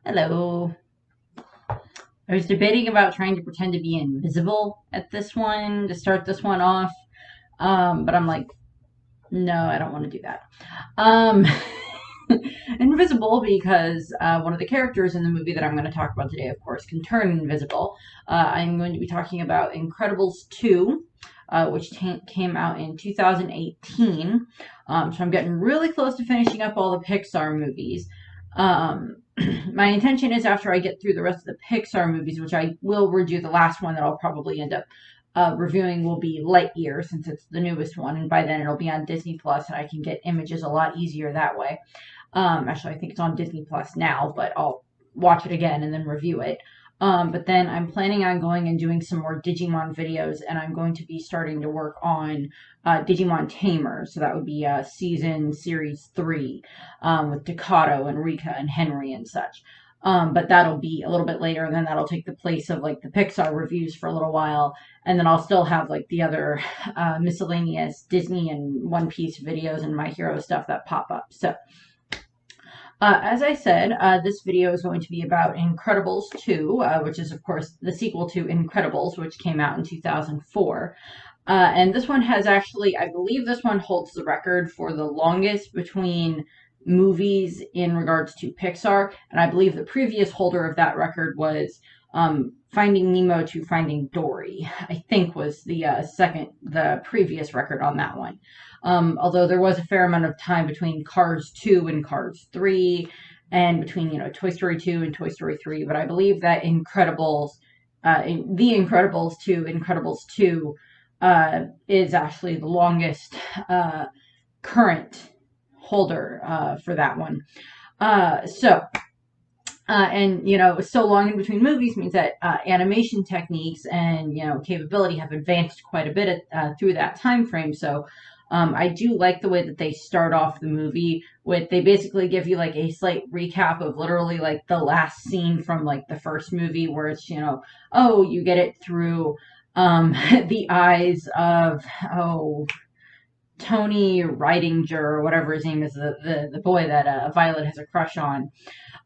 Hello. I was debating about trying to pretend to be invisible at this one to start this one off. But I'm like, no, I don't want to do that. Um, invisible because one of the characters in the movie that I'm going to talk about today, of course, can turn invisible. I'm going to be talking about Incredibles 2, which came out in 2018. So I'm getting really close to finishing up all the Pixar movies. Um, my intention is after I get through the rest of the Pixar movies, which I will review, the last one that I'll probably end up reviewing will be Lightyear, since it's the newest one, and by then it'll be on Disney Plus, and I can get images a lot easier that way. Actually, I think it's on Disney Plus now, but I'll watch it again and then review it. But then I'm planning on going and doing some more Digimon videos, and I'm going to be starting to work on Digimon Tamer. So that would be series 3 with Dakato and Rika and Henry and such. But that'll be a little bit later, and then that'll take the place of like the Pixar reviews for a little while, and then I'll still have like the other miscellaneous Disney and One Piece videos and My Hero stuff that pop up. So as I said, this video is going to be about Incredibles 2, which is, of course, the sequel to Incredibles, which came out in 2004. And this one has actually, I believe this one holds the record for the longest between movies in regards to Pixar. And I believe the previous holder of that record was Finding Nemo to Finding Dory, I think was the previous record on that one. Although there was a fair amount of time between Cars 2 and Cars 3, and between, Toy Story 2 and Toy Story 3. But I believe that The Incredibles 2, Incredibles 2, is actually the longest current holder for that one. And so long in between movies means that animation techniques and capability have advanced quite a bit through that time frame. So I do like the way that they start off the movie with, they basically give you like a slight recap of literally like the last scene from like the first movie, where it's oh, you get it through the eyes of Tony Ridinger, or whatever his name is, the boy that Violet has a crush on.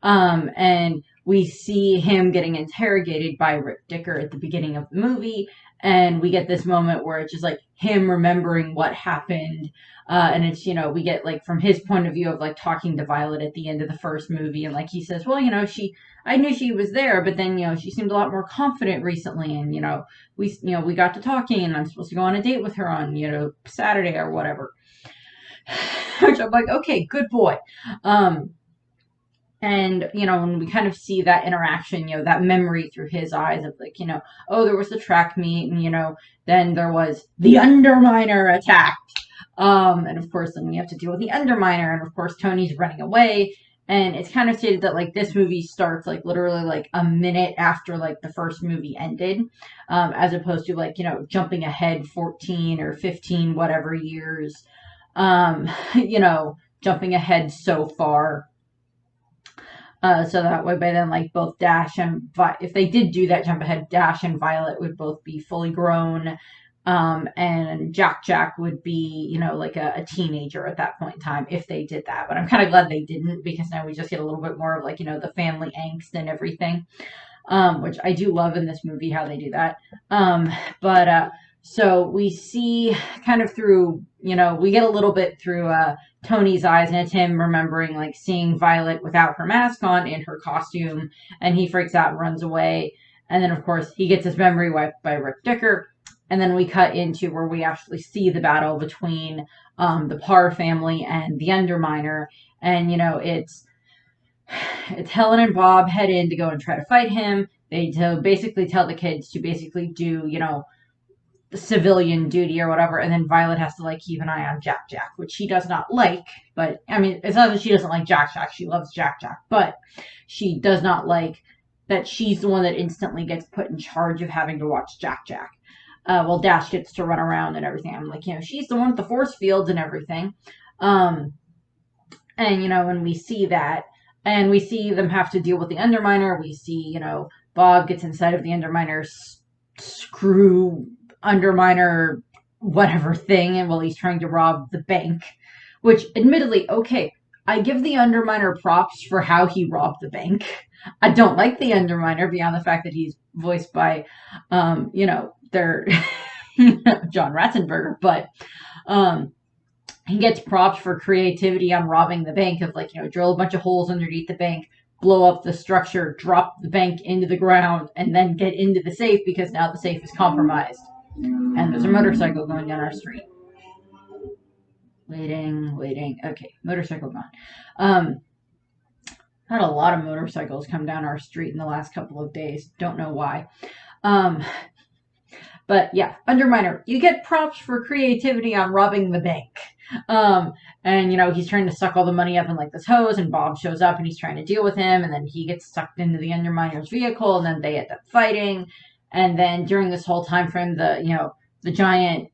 And we see him getting interrogated by Rick Dicker at the beginning of the movie, and we get this moment where it's just like him remembering what happened. And it's, we get like from his point of view of like talking to Violet at the end of the first movie, and like he says, well, I knew she was there, but then, she seemed a lot more confident recently, and, we got to talking, and I'm supposed to go on a date with her on, Saturday or whatever. Which I'm like, okay, good boy. And, when we kind of see that interaction, that memory through his eyes of like, oh, there was the track meet, and, then there was the Underminer attack. And of course, then we have to deal with the Underminer, and of course, Tony's running away. And it's kind of stated that like this movie starts like literally like a minute after like the first movie ended, as opposed to like, jumping ahead 14 or 15, whatever years, jumping ahead so far. So that way, by then, like both Dash and if they did do that jump ahead, Dash and Violet would both be fully grown, and Jack would be, like a teenager at that point in time if they did that. But I'm kind of glad they didn't, because now we just get a little bit more of like the family angst and everything, which I do love in this movie how they do that. But so we see kind of through, we get a little bit through Tony's eyes, and it's him remembering like seeing Violet without her mask on in her costume, and he freaks out and runs away. And then of course he gets his memory wiped by Rick Dicker, and then we cut into where we actually see the battle between the Parr family and the Underminer. And it's Helen and Bob head in to go and try to fight him. They basically tell the kids to basically do civilian duty or whatever, and then Violet has to like keep an eye on Jack, which she does not like. But I mean, it's not that she doesn't like Jack. She loves Jack, but she does not like that she's the one that instantly gets put in charge of having to watch Jack. Well, Dash gets to run around and everything. I'm like, she's the one with the force fields and everything. And when we see that, and we see them have to deal with the Underminer, we see, Bob gets inside of the Underminer's screw Underminer whatever thing, and while he's trying to rob the bank, which admittedly, okay, I give the Underminer props for how he robbed the bank. I don't like the Underminer beyond the fact that he's voiced by, their John Ratzenberger, but he gets props for creativity on robbing the bank of drill a bunch of holes underneath the bank, blow up the structure, drop the bank into the ground, and then get into the safe because now the safe is compromised. And there's a motorcycle going down our street. Waiting. Okay, motorcycle gone. Had a lot of motorcycles come down our street in the last couple of days. Don't know why. But yeah, Underminer, you get props for creativity on robbing the bank. And he's trying to suck all the money up in this hose, and Bob shows up and he's trying to deal with him, and then he gets sucked into the Underminer's vehicle, and then they end up fighting. And then during this whole time frame, the giant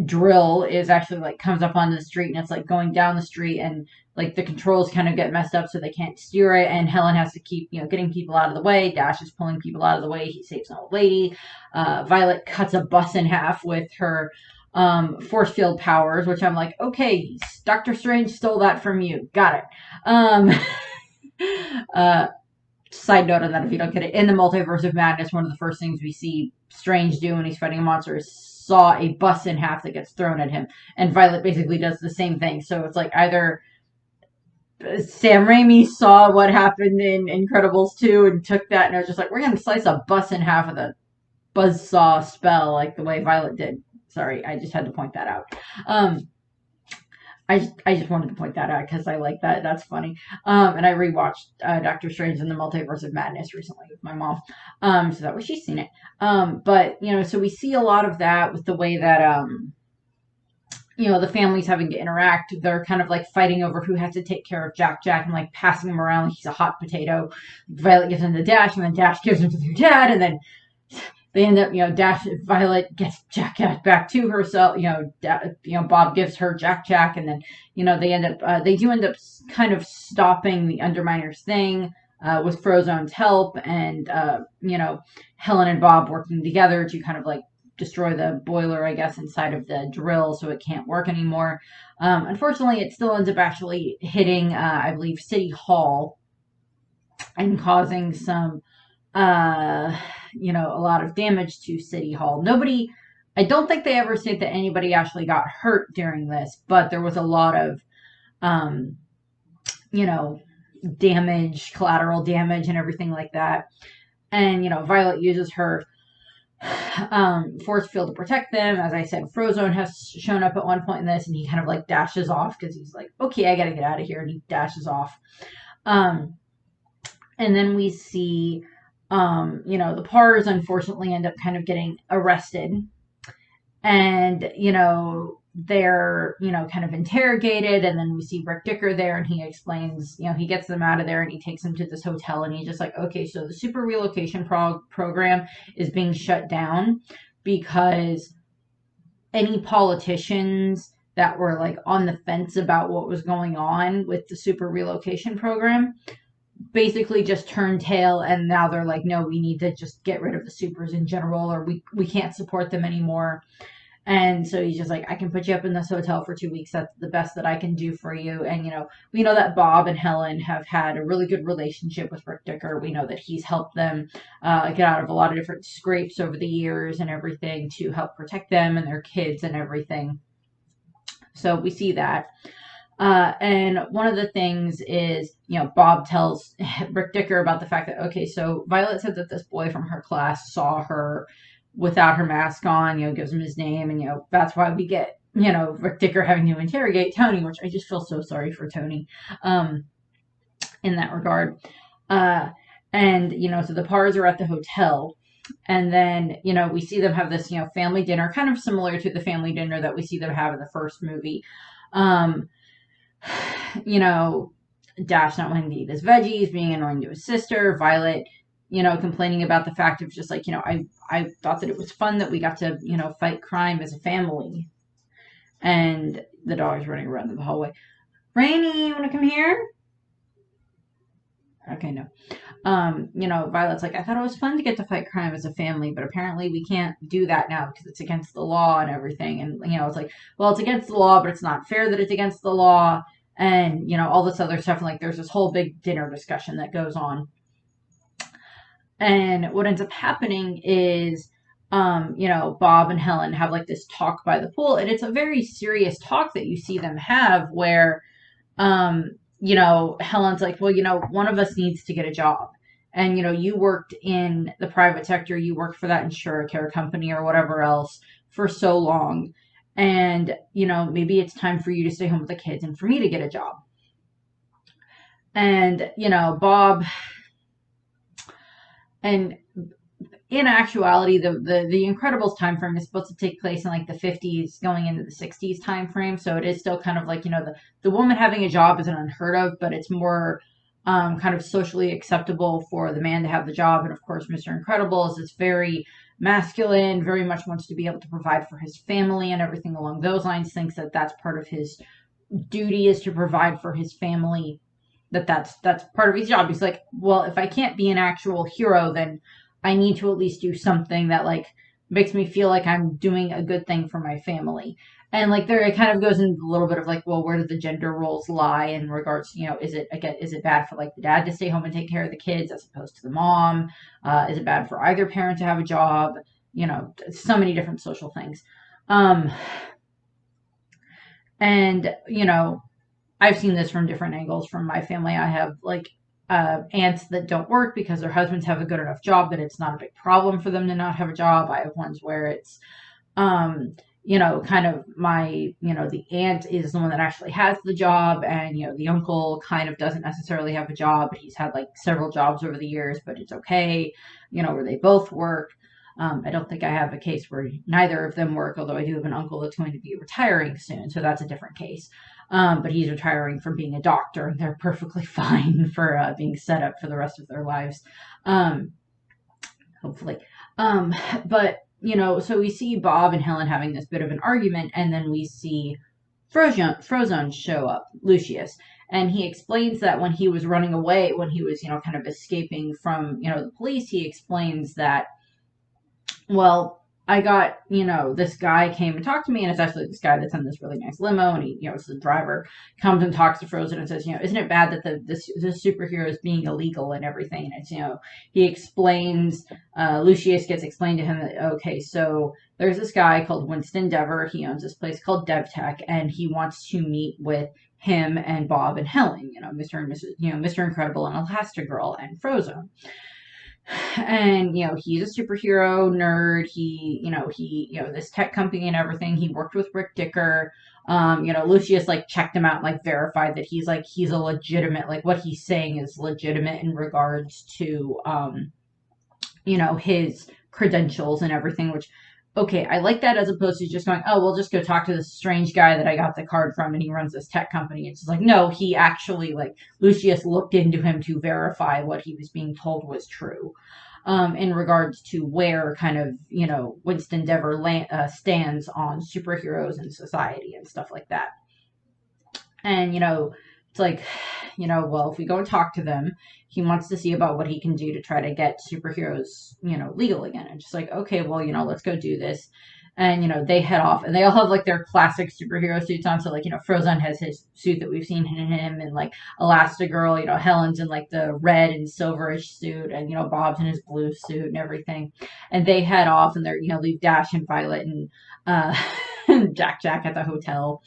drill is actually comes up onto the street, and it's going down the street, and the controls kind of get messed up so they can't steer it, and Helen has to keep getting people out of the way. Dash is pulling people out of the way. He saves an old lady. Violet cuts a bus in half with her force field powers, which I'm like, okay, Doctor Strange stole that from you. Got it. Side note on that, if you don't get it, in the Multiverse of Madness, one of the first things we see Strange do when he's fighting a monster is saw a bus in half that gets thrown at him, and Violet basically does the same thing. So it's either Sam Raimi saw what happened in Incredibles 2 and took that, and it was just we're gonna slice a bus in half with a buzzsaw spell the way Violet did. Sorry, I just had to point that out. I just wanted to point that out because I like that. That's funny. And I rewatched Doctor Strange in the Multiverse of Madness recently with my mom. So that way she's seen it. But so we see a lot of that with the way that the families having to interact. They're kind of fighting over who has to take care of Jack and passing him around like he's a hot potato. Violet gives him to Dash, and then Dash gives him to their dad, and then they end up, Violet gets Jack back to herself. Bob gives her Jack, and then, they do end up kind of stopping the Underminer's thing with Frozone's help, and, Helen and Bob working together to kind of destroy the boiler, I guess, inside of the drill so it can't work anymore. Unfortunately, it still ends up actually hitting, I believe, City Hall and causing some a lot of damage to City Hall. I don't think they ever said that anybody actually got hurt during this, but there was a lot of, damage, collateral damage, and everything like that. And, Violet uses her force field to protect them. As I said, Frozone has shown up at one point in this, and he kind of dashes off because he's okay, I gotta get out of here, and he dashes off. And then we see the Pars unfortunately end up kind of getting arrested, and they're kind of interrogated, and then we see Rick Dicker there, and he explains, he gets them out of there, and he takes them to this hotel, and he's just okay, so the super relocation program is being shut down because any politicians that were on the fence about what was going on with the super relocation program basically just turned tail, and now they're no, we need to just get rid of the supers in general, or we can't support them anymore. And so he's just I can put you up in this hotel for 2 weeks. That's the best that I can do for you. And, we know that Bob and Helen have had a really good relationship with Rick Dicker. We know that he's helped them get out of a lot of different scrapes over the years and everything to help protect them and their kids and everything. So we see that. And one of the things is, Bob tells Rick Dicker about the fact that, okay, so Violet said that this boy from her class saw her without her mask on, gives him his name, and, that's why we get, Rick Dicker having to interrogate Tony, which I just feel so sorry for Tony, in that regard. And, so the Pars are at the hotel, and then, we see them have this, family dinner, kind of similar to the family dinner that we see them have in the first movie. Dash not wanting to eat his veggies, being annoying to his sister, Violet, complaining about the fact of just I thought that it was fun that we got to, fight crime as a family. And the dog's running around in the hallway. Rainy, you want to come here? Okay, no. Violet's I thought it was fun to get to fight crime as a family, but apparently we can't do that now because it's against the law and everything. And, it's well, it's against the law, but it's not fair that it's against the law. and, you know, all this other stuff. And like, there's this whole big dinner discussion that goes on. And what ends up happening is, you know, Bob and Helen have like this talk by the pool, and it's a very serious talk that you see them have where, you know, Helen's like, well, you know, one of us needs to get a job. And, you know, you worked in the private sector, you worked for that InsureCare company or whatever else for so long. And, you know, maybe it's time for you to stay home with the kids and for me to get a job. And, you know, Bob, and in actuality, the Incredibles time frame is supposed to take place in like the 50s going into the 60s time frame. So it is still kind of like, you know, the woman having a job isn't unheard of, but it's more kind of socially acceptable for the man to have the job. And of course, Mr. Incredible is very masculine, very much wants to be able to provide for his family and everything along those lines, thinks that that's part of his duty is to provide for his family, that's part of his job. He's like, well, if I can't be an actual hero, then I need to at least do something that like makes me feel like I'm doing a good thing for my family. And like there, it kind of goes into a little bit of like, well, where do the gender roles lie in regards to, you know, is it bad for like the dad to stay home and take care of the kids as opposed to the mom? Is it bad for either parent to have a job? You know, so many different social things. And you know, I've seen this from different angles from my family. I have like aunts that don't work because their husbands have a good enough job that it's not a big problem for them to not have a job. I have ones where it's, you know, kind of my, you know, the aunt is the one that actually has the job, and, you know, the uncle kind of doesn't necessarily have a job, but he's had like several jobs over the years, but it's okay, you know, where they both work. I don't think I have a case where neither of them work, although I do have an uncle that's going to be retiring soon, so that's a different case. But he's retiring from being a doctor, and they're perfectly fine for being set up for the rest of their lives, um, hopefully. But, you know, so we see Bob and Helen having this bit of an argument, and then we see Frozone show up, Lucius. And he explains that when he was running away, when he was, you know, kind of escaping from, you know, the police, he explains that, well, I got, you know, this guy came and talked to me, and it's actually this guy that's in this really nice limo, and he, you know, it's the driver, comes and talks to Frozen and says, you know, isn't it bad that the superhero is being illegal and everything? And it's, you know, he explains, Lucius gets explained to him that, okay, so there's this guy called Winston Dever, he owns this place called DevTech, and he wants to meet with him and Bob and Helen, you know, Mr. and Mrs., you know, Mr. Incredible and Elastigirl and Frozen. And you know, he's a superhero nerd. You know, this tech company and everything, he worked with Rick Dicker. You know, Lucius like checked him out and like verified that he's a legitimate, like what he's saying is legitimate in regards to you know, his credentials and everything, which, okay, I like that as opposed to just going, oh, we'll just go talk to this strange guy that I got the card from and he runs this tech company. It's just like, no, he actually, like, Lucius looked into him to verify what he was being told was true. In regards to where kind of, you know, Winston Dever stands on superheroes and society and stuff like that. And, you know, it's like, you know, well, if we go and talk to them, he wants to see about what he can do to try to get superheroes, you know, legal again. And just like, okay, well, you know, let's go do this. And, you know, they head off and they all have like their classic superhero suits on. So, like, you know, Frozone has his suit that we've seen in him, and like Elastigirl, you know, Helen's in like the red and silverish suit, and, you know, Bob's in his blue suit and everything. And they head off and they're, you know, leave Dash and Violet and Jack at the hotel.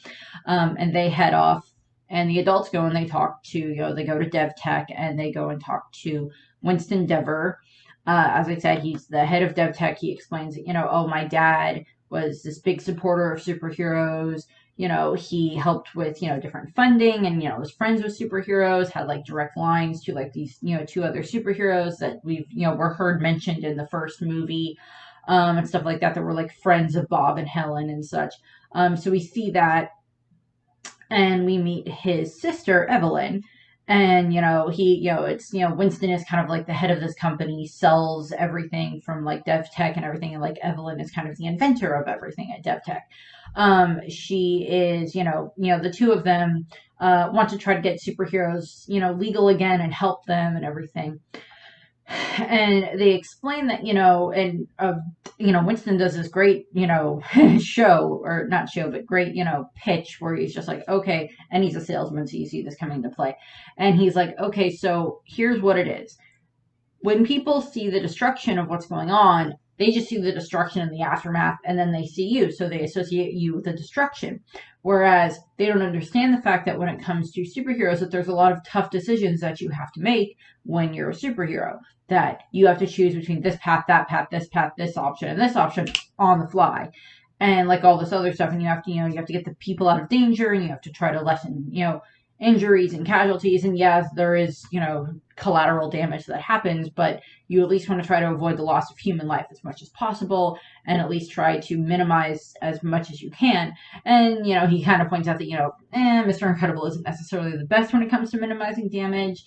And they head off, and the adults go and they talk to, you know, they go to DevTech and they go and talk to Winston Dever. As I said, he's the head of DevTech. He explains that, you know, oh, my dad was this big supporter of superheroes. You know, he helped with, you know, different funding, and, you know, was friends with superheroes, had like direct lines to like these, you know, two other superheroes that we've, you know, were heard mentioned in the first movie, and stuff like that, that were like friends of Bob and Helen and such. So we see that, and we meet his sister, Evelyn. And, you know, it's, you know, Winston is kind of like the head of this company, sells everything from like DevTech and everything. And like Evelyn is kind of the inventor of everything at DevTech. She is, the two of them want to try to get superheroes, you know, legal again and help them and everything. And they explain that, and Winston does this great, show, or not show, but great, pitch, where he's just like, okay, and he's a salesman, so you see this coming into play. And he's like, okay, so here's what it is. When people see the destruction of what's going on, they just see the destruction and the aftermath, and then they see you, so they associate you with the destruction. Whereas they don't understand the fact that when it comes to superheroes, that there's a lot of tough decisions that you have to make when you're a superhero. That you have to choose between this path, that path, this option, and this option on the fly, and like all this other stuff. And you have to, you have to get the people out of danger, and you have to try to lessen, injuries and casualties. And yes, there is, collateral damage that happens, but you at least want to try to avoid the loss of human life as much as possible, and at least try to minimize as much as you can. And, he kind of points out that, Mr. Incredible isn't necessarily the best when it comes to minimizing damage.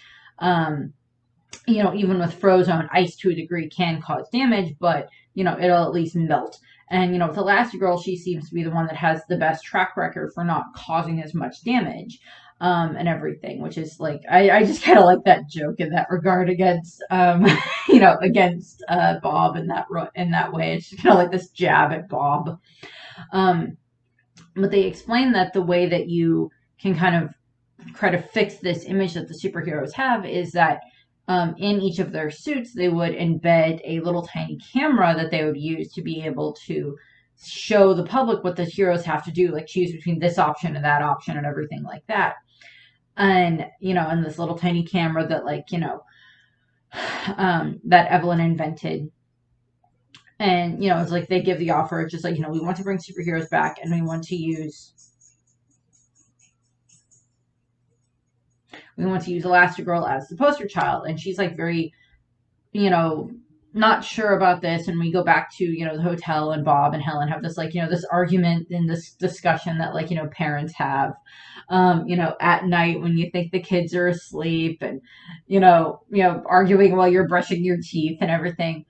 Even with Frozone, ice to a degree can cause damage, but, it'll at least melt. And, with Elastigirl, she seems to be the one that has the best track record for not causing as much damage. And everything, which is like, I just kind of like that joke in that regard against, against Bob in that way. It's just kind of like this jab at Bob. But they explain that the way that you can kind of try to fix this image that the superheroes have is that in each of their suits, they would embed a little tiny camera that they would use to be able to show the public what the heroes have to do, like choose between this option and that option and everything like that. And, and this little tiny camera that, like, that Evelyn invented. And, it's like they give the offer. It's just like, we want to bring superheroes back, and we want to use Elastigirl as the poster child. And she's like very, not sure about this. And we go back to, the hotel, and Bob and Helen have this, like, this argument and this discussion that, like, parents have, at night when you think the kids are asleep, and, arguing while you're brushing your teeth and everything.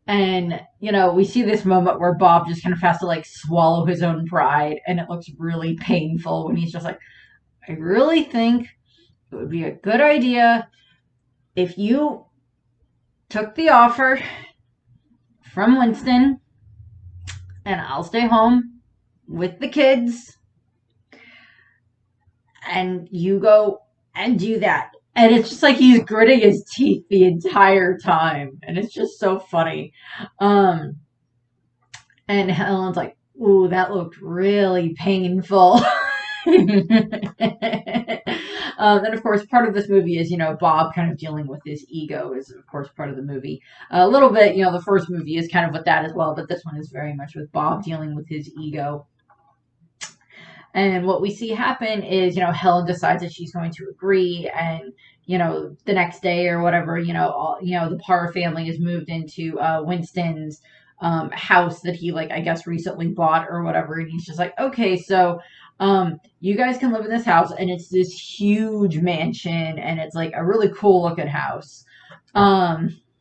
And, we see this moment where Bob just kind of has to, like, swallow his own pride, and it looks really painful when he's just like, I really think it would be a good idea if you took the offer from Winston, and I'll stay home with the kids, and you go and do that. And it's just like he's gritting his teeth the entire time, and it's just so funny. And Helen's like, ooh, that looked really painful. And of course, part of this movie is, Bob kind of dealing with his ego is, of course, part of the movie. A little bit, the first movie is kind of with that as well, but this one is very much with Bob dealing with his ego. And what we see happen is, Helen decides that she's going to agree, and, the next day or whatever, the Parr family is moved into Winston's house that he, like, I guess recently bought or whatever, and he's just like, okay, so you guys can live in this house, and it's this huge mansion, and it's like a really cool looking house.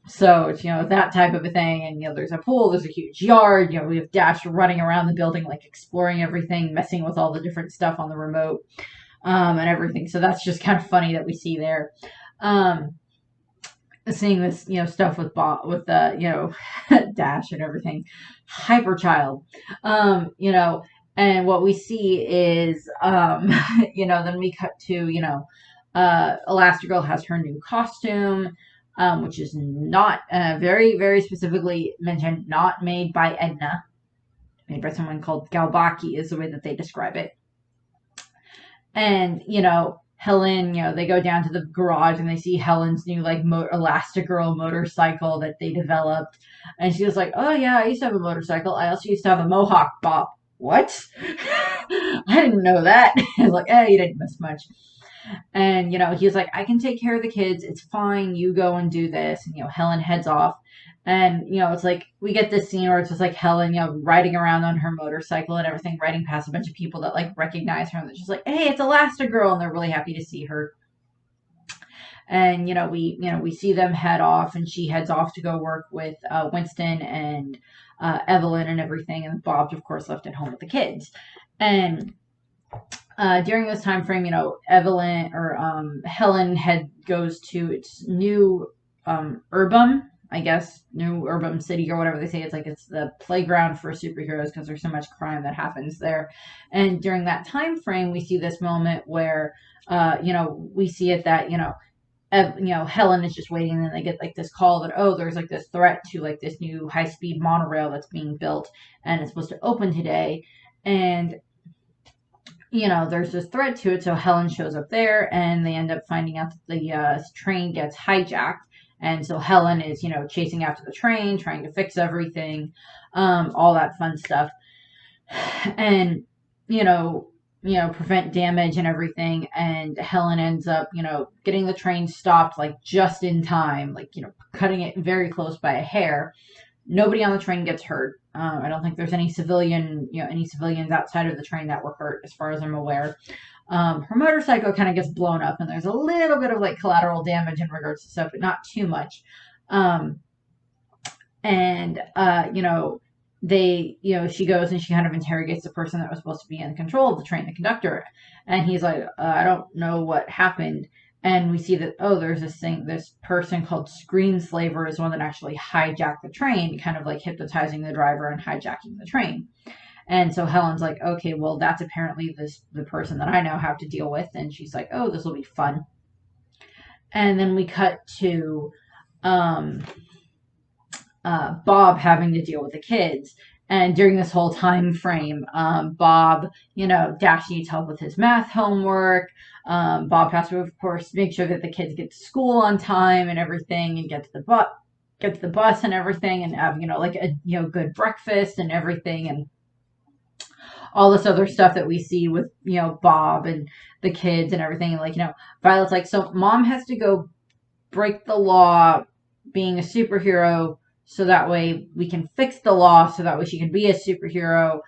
So it's, that type of a thing. And, there's a pool, there's a huge yard, we have Dash running around the building, like exploring everything, messing with all the different stuff on the remote, and everything. So that's just kind of funny that we see there. Seeing this, stuff with Bob, with the, Dash and everything. Hyper child. And what we see is, then we cut to, Elastigirl has her new costume, which is not, very, very specifically mentioned, not made by Edna. Made by someone called Galbaki is the way that they describe it. And, Helen, they go down to the garage, and they see Helen's new, like, Elastigirl motorcycle that they developed. And she was like, oh yeah, I used to have a motorcycle. I also used to have a Mohawk. Bob, what? I didn't know that. I was like, you didn't miss much. And, he was like, I can take care of the kids. It's fine. You go and do this. And, Helen heads off. And, it's like, we get this scene where it's just like Helen, riding around on her motorcycle and everything, riding past a bunch of people that, like, recognize her. And they're just like, hey, it's Elastigirl. And they're really happy to see her. And, we see them head off, and she heads off to go work with Winston and Evelyn and everything. And Bob's, of course, left at home with the kids. And during this time frame, Evelyn or Helen goes to its new Urbum, I guess, New Urbum City or whatever they say. It's like it's the playground for superheroes because there's so much crime that happens there. And during that time frame, we see this moment where, we see it that, Helen is just waiting, and they get like this call that, oh, there's like this threat to like this new high speed monorail that's being built, and it's supposed to open today. And there's this threat to it. So Helen shows up there, and they end up finding out that the train gets hijacked. And so Helen is, chasing after the train, trying to fix everything, all that fun stuff, and prevent damage and everything. And Helen ends up, getting the train stopped like just in time, like cutting it very close by a hair. Nobody on the train gets hurt. I don't think there's any civilians outside of the train that were hurt, as far as I'm aware. Her motorcycle kind of gets blown up, and there's a little bit of like collateral damage in regards to stuff, but not too much. And she goes and she kind of interrogates the person that was supposed to be in control of the train, the conductor, and he's like, I don't know what happened. And we see that, oh, there's this person called Screenslaver is one that actually hijacked the train, kind of like hypnotizing the driver and hijacking the train. And so Helen's like, okay, well, that's apparently the person that I now have to deal with. And she's like, oh, this will be fun. And then we cut to Bob having to deal with the kids. And during this whole time frame, Bob, Dash needs help with his math homework. Bob has to, of course, make sure that the kids get to school on time and everything, and get to the bus and everything, and have like a good breakfast and everything, and all this other stuff that we see with Bob and the kids and everything. And like Violet's like, so mom has to go break the law, being a superhero, so that way we can fix the law, so that way she can be a superhero,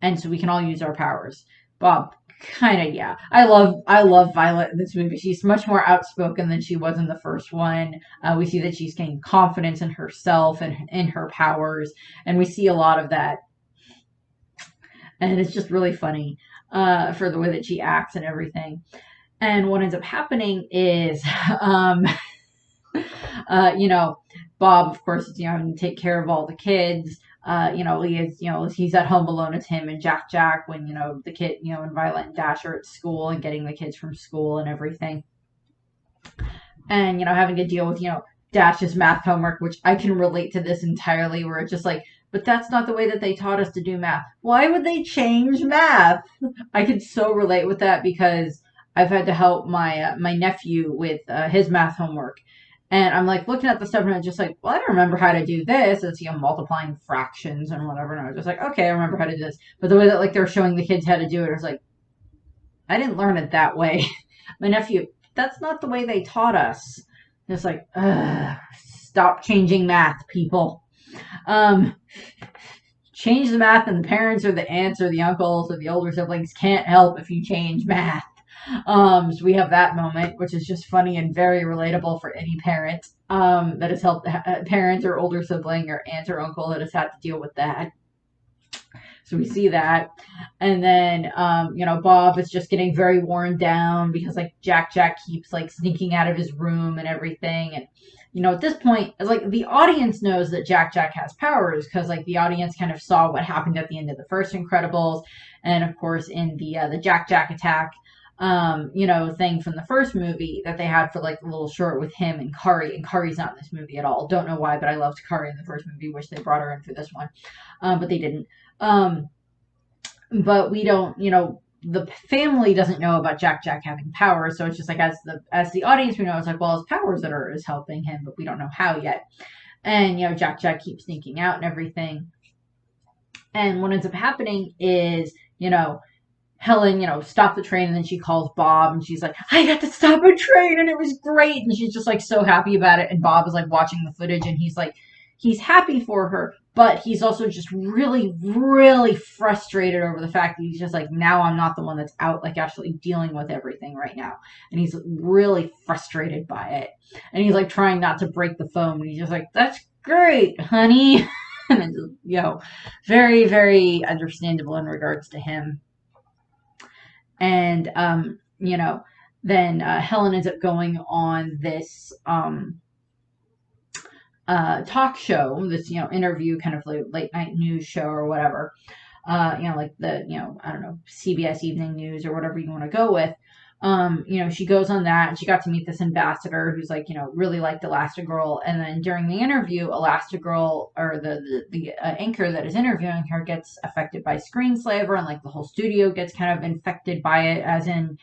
and so we can all use our powers. Bob, kind of, yeah. I love Violet in this movie. She's much more outspoken than she was in the first one. We see that she's gained confidence in herself and in her powers, and we see a lot of that. And it's just really funny for the way that she acts and everything. And what ends up happening is, Bob, of course, is having to take care of all the kids. He's at home alone. It's him and Jack when the kid, and Violet and Dash are at school and getting the kids from school and everything. And having to deal with Dash's math homework, which I can relate to this entirely, where it's just like, but that's not the way that they taught us to do math. Why would they change math? I could so relate with that, because I've had to help my nephew with his math homework. And I'm like looking at the stuff, and I'm just like, well, I don't remember how to do this. It's multiplying fractions and whatever. And I was just like, okay, I remember how to do this. But the way that like they're showing the kids how to do it, I was like, I didn't learn it that way. My nephew, that's not the way they taught us. It's like, stop changing math, people. Change the math, and the parents or the aunts or the uncles or the older siblings can't help if you change math. So we have that moment, which is just funny and very relatable for any parent that has helped parents or older sibling or aunt or uncle that has had to deal with that. So we see that. And then, Bob is just getting very worn down because like Jack keeps like sneaking out of his room and everything. And, at this point, it's like the audience knows that Jack has powers, because like the audience kind of saw what happened at the end of the first Incredibles. And of course, in the Jack attack, thing from the first movie that they had for like a little short with him and Kari. And Kari's not in this movie at all. Don't know why, but I loved Kari in the first movie. Wish they brought her in for this one. But they didn't. But we don't, the family doesn't know about Jack having powers, so it's just like as the audience, we know it's like, well, his powers is helping him, but we don't know how yet. And Jack keeps sneaking out and everything. And what ends up happening is, Helen, stopped the train, and then she calls Bob, and she's like, I got to stop a train, and it was great. And she's just like so happy about it. And Bob is like watching the footage, and he's like, he's happy for her, but he's also just really, really frustrated over the fact that he's just like, now I'm not the one that's out, like actually dealing with everything right now. And he's really frustrated by it. And he's like trying not to break the phone. And he's just like, that's great, honey. And it's, very, very understandable in regards to him. And, then Helen ends up going on this, talk show, this, interview kind of like late night news show or whatever, like the, I don't know, CBS Evening News or whatever you want to go with. She goes on that and she got to meet this ambassador who's like, really liked Elastigirl. And then during the interview, Elastigirl, or the anchor that is interviewing her, gets affected by Screenslaver, and like the whole studio gets kind of infected by it, as in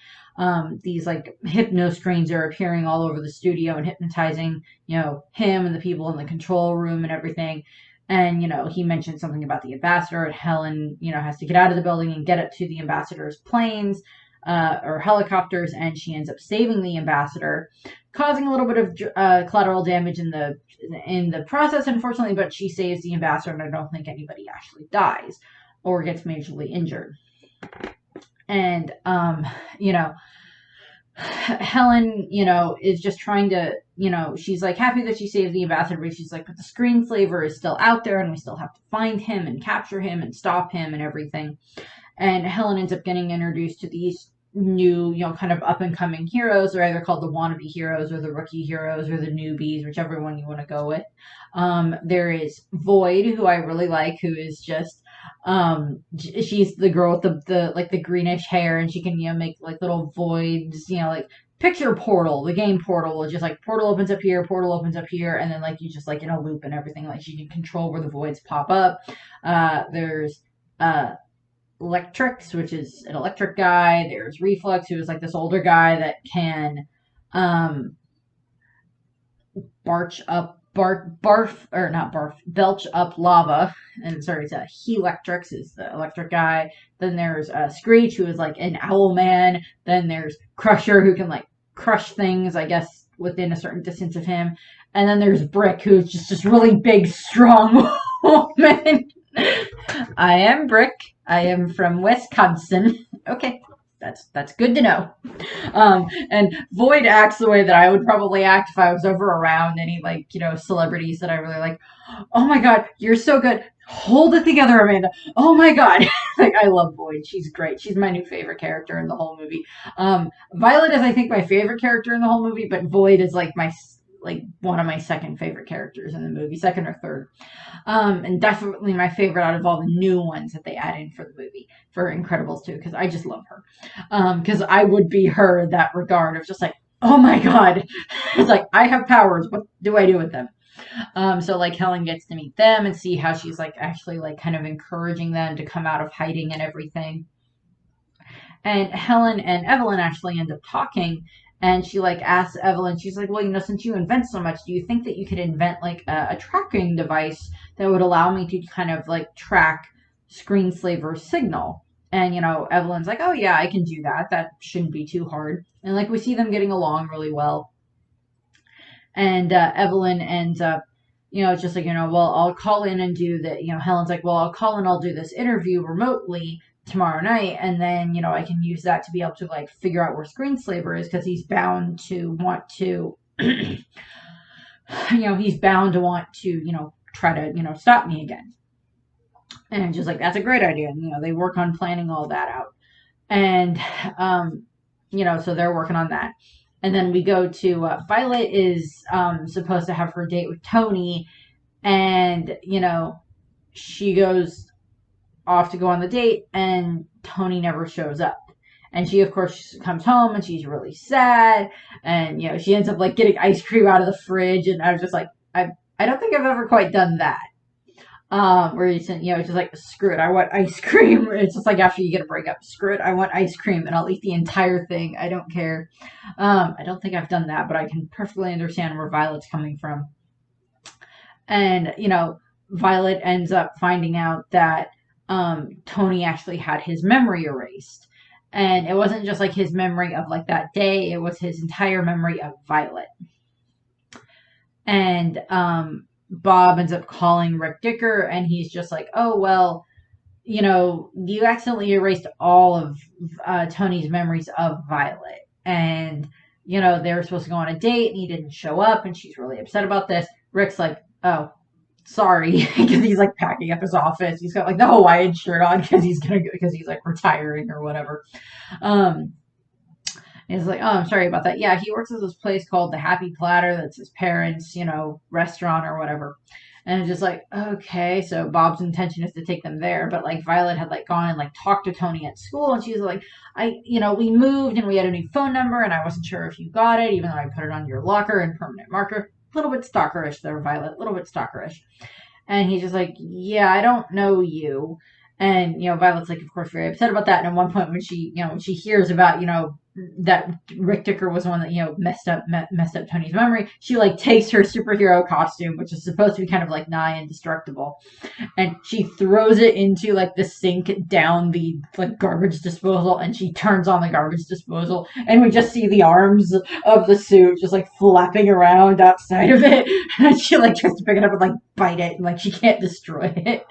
these like hypno screens are appearing all over the studio and hypnotizing, him and the people in the control room and everything. And, he mentioned something about the ambassador, and Helen, has to get out of the building and get it to the ambassador's planes or helicopters, and she ends up saving the ambassador, causing a little bit of collateral damage in the process, unfortunately, but she saves the ambassador, and I don't think anybody actually dies or gets majorly injured. And, Helen, is just trying to, she's like happy that she saved the ambassador, but she's like, but the Screenslaver is still out there, and we still have to find him and capture him and stop him and everything. And Helen ends up getting introduced to these new, kind of up and coming heroes. They're either called the wannabe heroes or the rookie heroes or the newbies, whichever one you want to go with. There is Void, who I really like, who is just, she's the girl with the greenish hair, and she can, make like little voids, like picture Portal, the game Portal, just like portal opens up here, and then like you just like in a loop and everything. Like she can control where the voids pop up. There's Electrix, which is an electric guy. There's Reflux, who is like this older guy that can belch up lava. And sorry, it's Helectrix is the electric guy. Then there's Screech, who is like an owl man. Then there's Crusher, who can like crush things, I guess, within a certain distance of him. And then there's Brick, who's just really big, strong woman. I am Brick. I am from Wisconsin. Okay, that's good to know. And Void acts the way that I would probably act if I was ever around any like, celebrities that I really like. Oh my god, you're so good. Hold it together, Amanda. Oh my god. Like, I love Void. She's great. She's my new favorite character in the whole movie. Violet is, I think, my favorite character in the whole movie, but Void is like one of my second favorite characters in the movie, second or third. And definitely my favorite out of all the new ones that they add in for the movie, for Incredibles 2, because I just love her. Because I would be her in that regard of just like, oh my god. It's like, I have powers. What do I do with them? So like Helen gets to meet them and see how she's like actually like kind of encouraging them to come out of hiding and everything. And Helen and Evelyn actually end up talking. And she like asks Evelyn, she's like, well, since you invent so much, do you think that you could invent like a tracking device that would allow me to kind of like track Screenslaver's signal? And, Evelyn's like, oh yeah, I can do that. That shouldn't be too hard. And like we see them getting along really well. And Evelyn ends up, just like, well, I'll call in and do that. Helen's like, well, I'll call in, I'll do this interview remotely tomorrow night, and then I can use that to be able to like figure out where Screenslaver is, because he's bound to want to he's bound to want to try to stop me again. And just like, that's a great idea. And they work on planning all that out, and so they're working on that. And then we go to Violet is supposed to have her date with Tony, and she goes off to go on the date, and Tony never shows up. And she, of course, comes home and she's really sad, and she ends up like getting ice cream out of the fridge. And I was just like, I don't think I've ever quite done that. Where it's just like, screw it, I want ice cream. It's just like after you get a breakup, screw it, I want ice cream, and I'll eat the entire thing. I don't care. I don't think I've done that, but I can perfectly understand where Violet's coming from. And Violet ends up finding out that Tony actually had his memory erased. And it wasn't just like his memory of like that day, it was his entire memory of Violet. And Bob ends up calling Rick Dicker, and he's just like, oh, well, you accidentally erased all of Tony's memories of Violet. And, they were supposed to go on a date, and he didn't show up, and she's really upset about this. Rick's like, oh, sorry, because he's like packing up his office. He's got like the Hawaiian shirt on because he's like retiring or whatever. And he's like, oh, I'm sorry about that. Yeah, he works at this place called the Happy Platter. That's his parents', restaurant or whatever. And it's just like, okay, so Bob's intention is to take them there, but like Violet had like gone and like talked to Tony at school, and she was like, we moved and we had a new phone number, and I wasn't sure if you got it, even though I put it on your locker and permanent marker. A little bit stalkerish there, Violet. A little bit stalkerish. And he's just like, yeah, I don't know you. And, Violet's like, of course, very upset about that. And at one point when she hears about, that Rick Dicker was the one that, messed up Tony's memory, she like takes her superhero costume, which is supposed to be kind of like nigh indestructible, and she throws it into like the sink down the like garbage disposal, and she turns on the garbage disposal, and we just see the arms of the suit just like flapping around outside of it, and she like tries to pick it up and like bite it, and like she can't destroy it.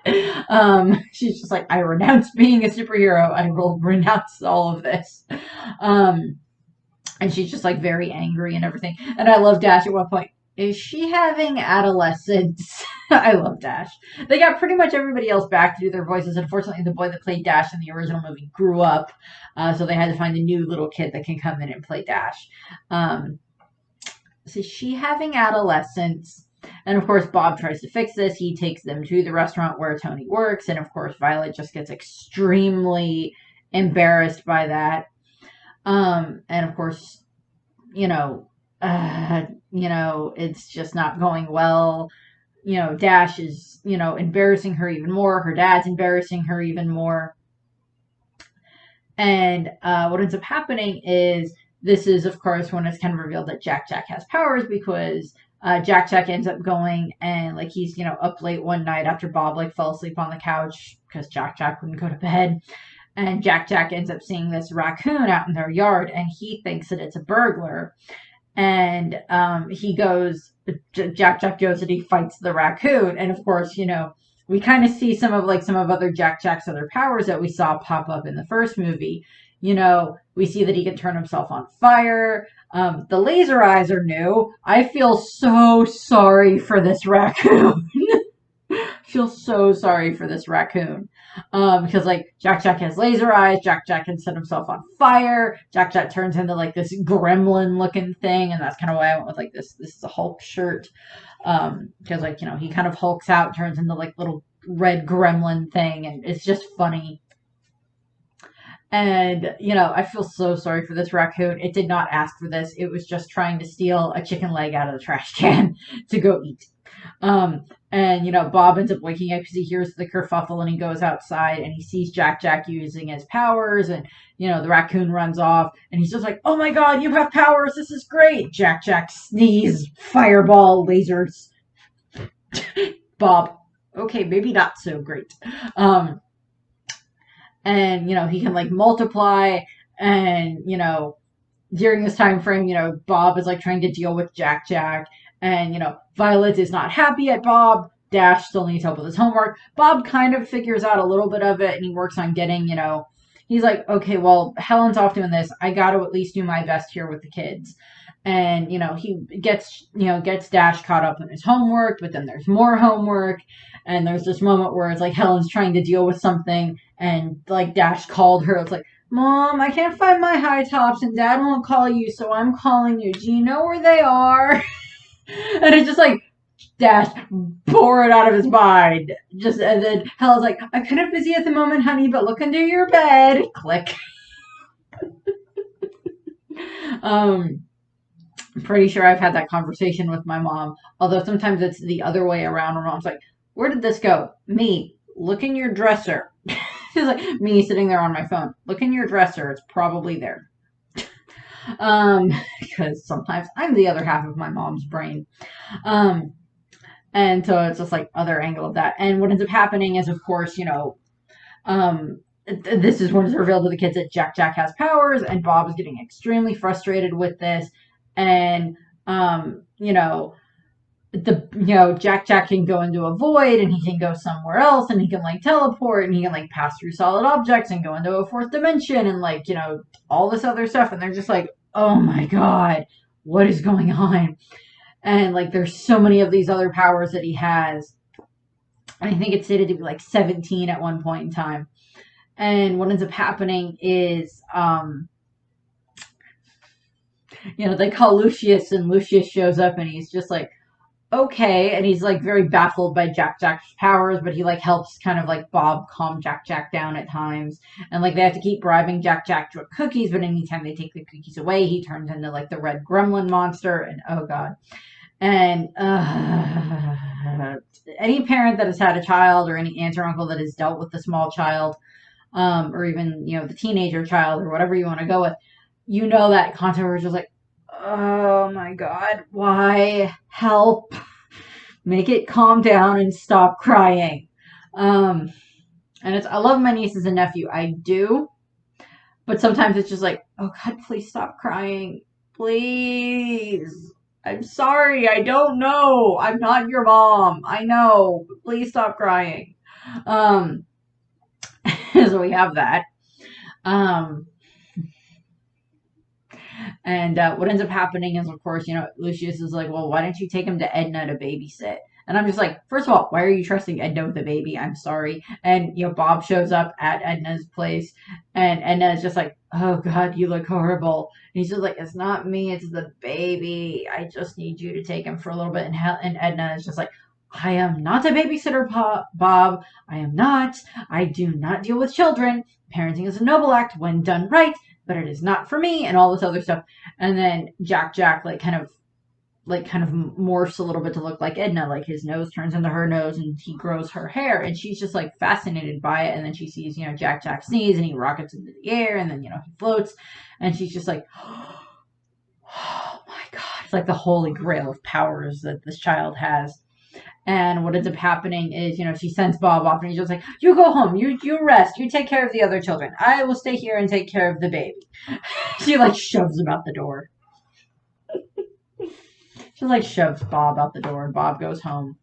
She's just like, I renounce being a superhero. I will renounce all of this. And she's just like very angry and everything. And I love Dash at one point. Is she having adolescence? I love Dash. They got pretty much everybody else back to do their voices. Unfortunately, the boy that played Dash in the original movie grew up, so they had to find a new little kid that can come in and play Dash. So is she having adolescence? And of course, Bob tries to fix this. He takes them to the restaurant where Tony works, and of course, Violet just gets extremely embarrassed by that. And of course, it's just not going well. Dash is, embarrassing her even more. Her dad's embarrassing her even more. And what ends up happening is this is, of course, when it's kind of revealed that Jack Jack has powers, because Jack Jack ends up going and like he's, up late one night after Bob like fell asleep on the couch because Jack Jack wouldn't go to bed. And Jack Jack ends up seeing this raccoon out in their yard, and he thinks that it's a burglar. And Jack Jack goes and he fights the raccoon. And of course, we kind of see some of other Jack Jack's other powers that we saw pop up in the first movie. We see that he can turn himself on fire. The laser eyes are new. I feel so sorry for this raccoon. Feel so sorry for this raccoon. Because like Jack Jack has laser eyes, Jack Jack can set himself on fire, Jack Jack turns into like this gremlin looking thing, and that's kind of why I went with like this is a Hulk shirt. Because like, he kind of hulks out, turns into like little red gremlin thing, and it's just funny. And, I feel so sorry for this raccoon. It did not ask for this. It was just trying to steal a chicken leg out of the trash can to go eat. And, Bob ends up waking up because he hears the kerfuffle, and he goes outside and he sees Jack Jack using his powers, and, the raccoon runs off, and he's just like, oh my God, you have powers. This is great. Jack Jack sneeze, fireball, lasers. Bob, okay, maybe not so great. And, he can like multiply, and, during this time frame, Bob is like trying to deal with Jack Jack, and, Violet is not happy at Bob. Dash still needs help with his homework. Bob kind of figures out a little bit of it, and he works on getting, he's like, okay, well, Helen's off doing this. I got to at least do my best here with the kids. And, he gets Dash caught up in his homework, but then there's more homework. And there's this moment where it's like Helen's trying to deal with something, and like Dash called her. It's like, Mom, I can't find my high tops, and Dad won't call you, so I'm calling you. Do you know where they are? And it's just like Dash pour it out of his mind. And then Helen's like, I'm kind of busy at the moment, honey, but look under your bed. Click. I'm pretty sure I've had that conversation with my mom, although sometimes it's the other way around. Her mom's like, where did this go? Me, look in your dresser. She's like, me sitting there on my phone. Look in your dresser. It's probably there. Because sometimes I'm the other half of my mom's brain. And so it's just like other angle of that. And what ends up happening is, of course, this is when it's revealed to the kids that Jack Jack has powers, and Bob is getting extremely frustrated with this. And, Jack Jack can go into a void, and he can go somewhere else, and he can like teleport, and he can like pass through solid objects and go into a fourth dimension, and like, all this other stuff. And they're just like, oh my God, what is going on? And like, there's so many of these other powers that he has. I think it's stated to be like 17 at one point in time. And what ends up happening is, they call Lucius, and Lucius shows up, and he's just like, okay, and he's like very baffled by Jack's powers, but he like helps kind of like Bob calm Jack down at times, and like they have to keep bribing Jack with cookies, but anytime they take the cookies away, he turns into like the red gremlin monster, and oh god. And any parent that has had a child, or any aunt or uncle that has dealt with the small child, or even the teenager child, or whatever you want to go with, that content where it's just like, oh my god, why? Help. Make it calm down and stop crying. Um, and I love my nieces and nephew. I do. But sometimes it's just like, oh god, please stop crying. Please. I'm sorry. I don't know. I'm not your mom. I know. But please stop crying. Um, so we have that. Um, And what ends up happening is, of course, Lucius is like, well, why don't you take him to Edna to babysit? And I'm just like, first of all, why are you trusting Edna with the baby? I'm sorry. And, Bob shows up at Edna's place, and Edna is just like, oh, God, you look horrible. And he's just like, it's not me, it's the baby. I just need you to take him for a little bit. And Edna is just like, I am not a babysitter, Bob. I am not. I do not deal with children. Parenting is a noble act when done right, but it is not for me, and all this other stuff. And then Jack like kind of morphs a little bit to look like Edna, like his nose turns into her nose and he grows her hair, and she's just like fascinated by it. And then she sees Jack sneeze, and he rockets into the air, and then he floats, and she's just like, oh my god, it's like the holy grail of powers that this child has. And what ends up happening is, she sends Bob off, and he's just like, you go home, you rest, you take care of the other children. I will stay here and take care of the baby. She like shoves him out the door. She like shoves Bob out the door, and Bob goes home.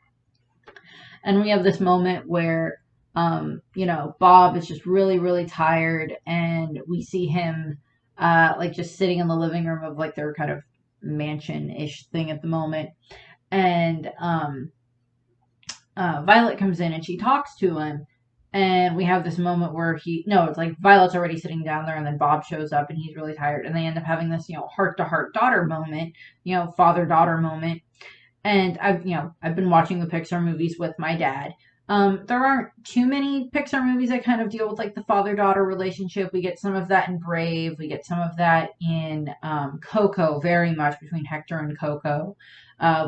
And we have this moment where, Bob is just really, really tired, and we see him, like just sitting in the living room of like their kind of mansion-ish thing at the moment. And, Violet comes in and she talks to him, and we have this moment where it's like Violet's already sitting down there, and then Bob shows up and he's really tired, and they end up having this, heart-to-heart daughter moment, father-daughter moment. And I've been watching the Pixar movies with my dad. There aren't too many Pixar movies that kind of deal with like the father-daughter relationship. We get some of that in Brave. We get some of that in Coco, very much between Hector and Coco.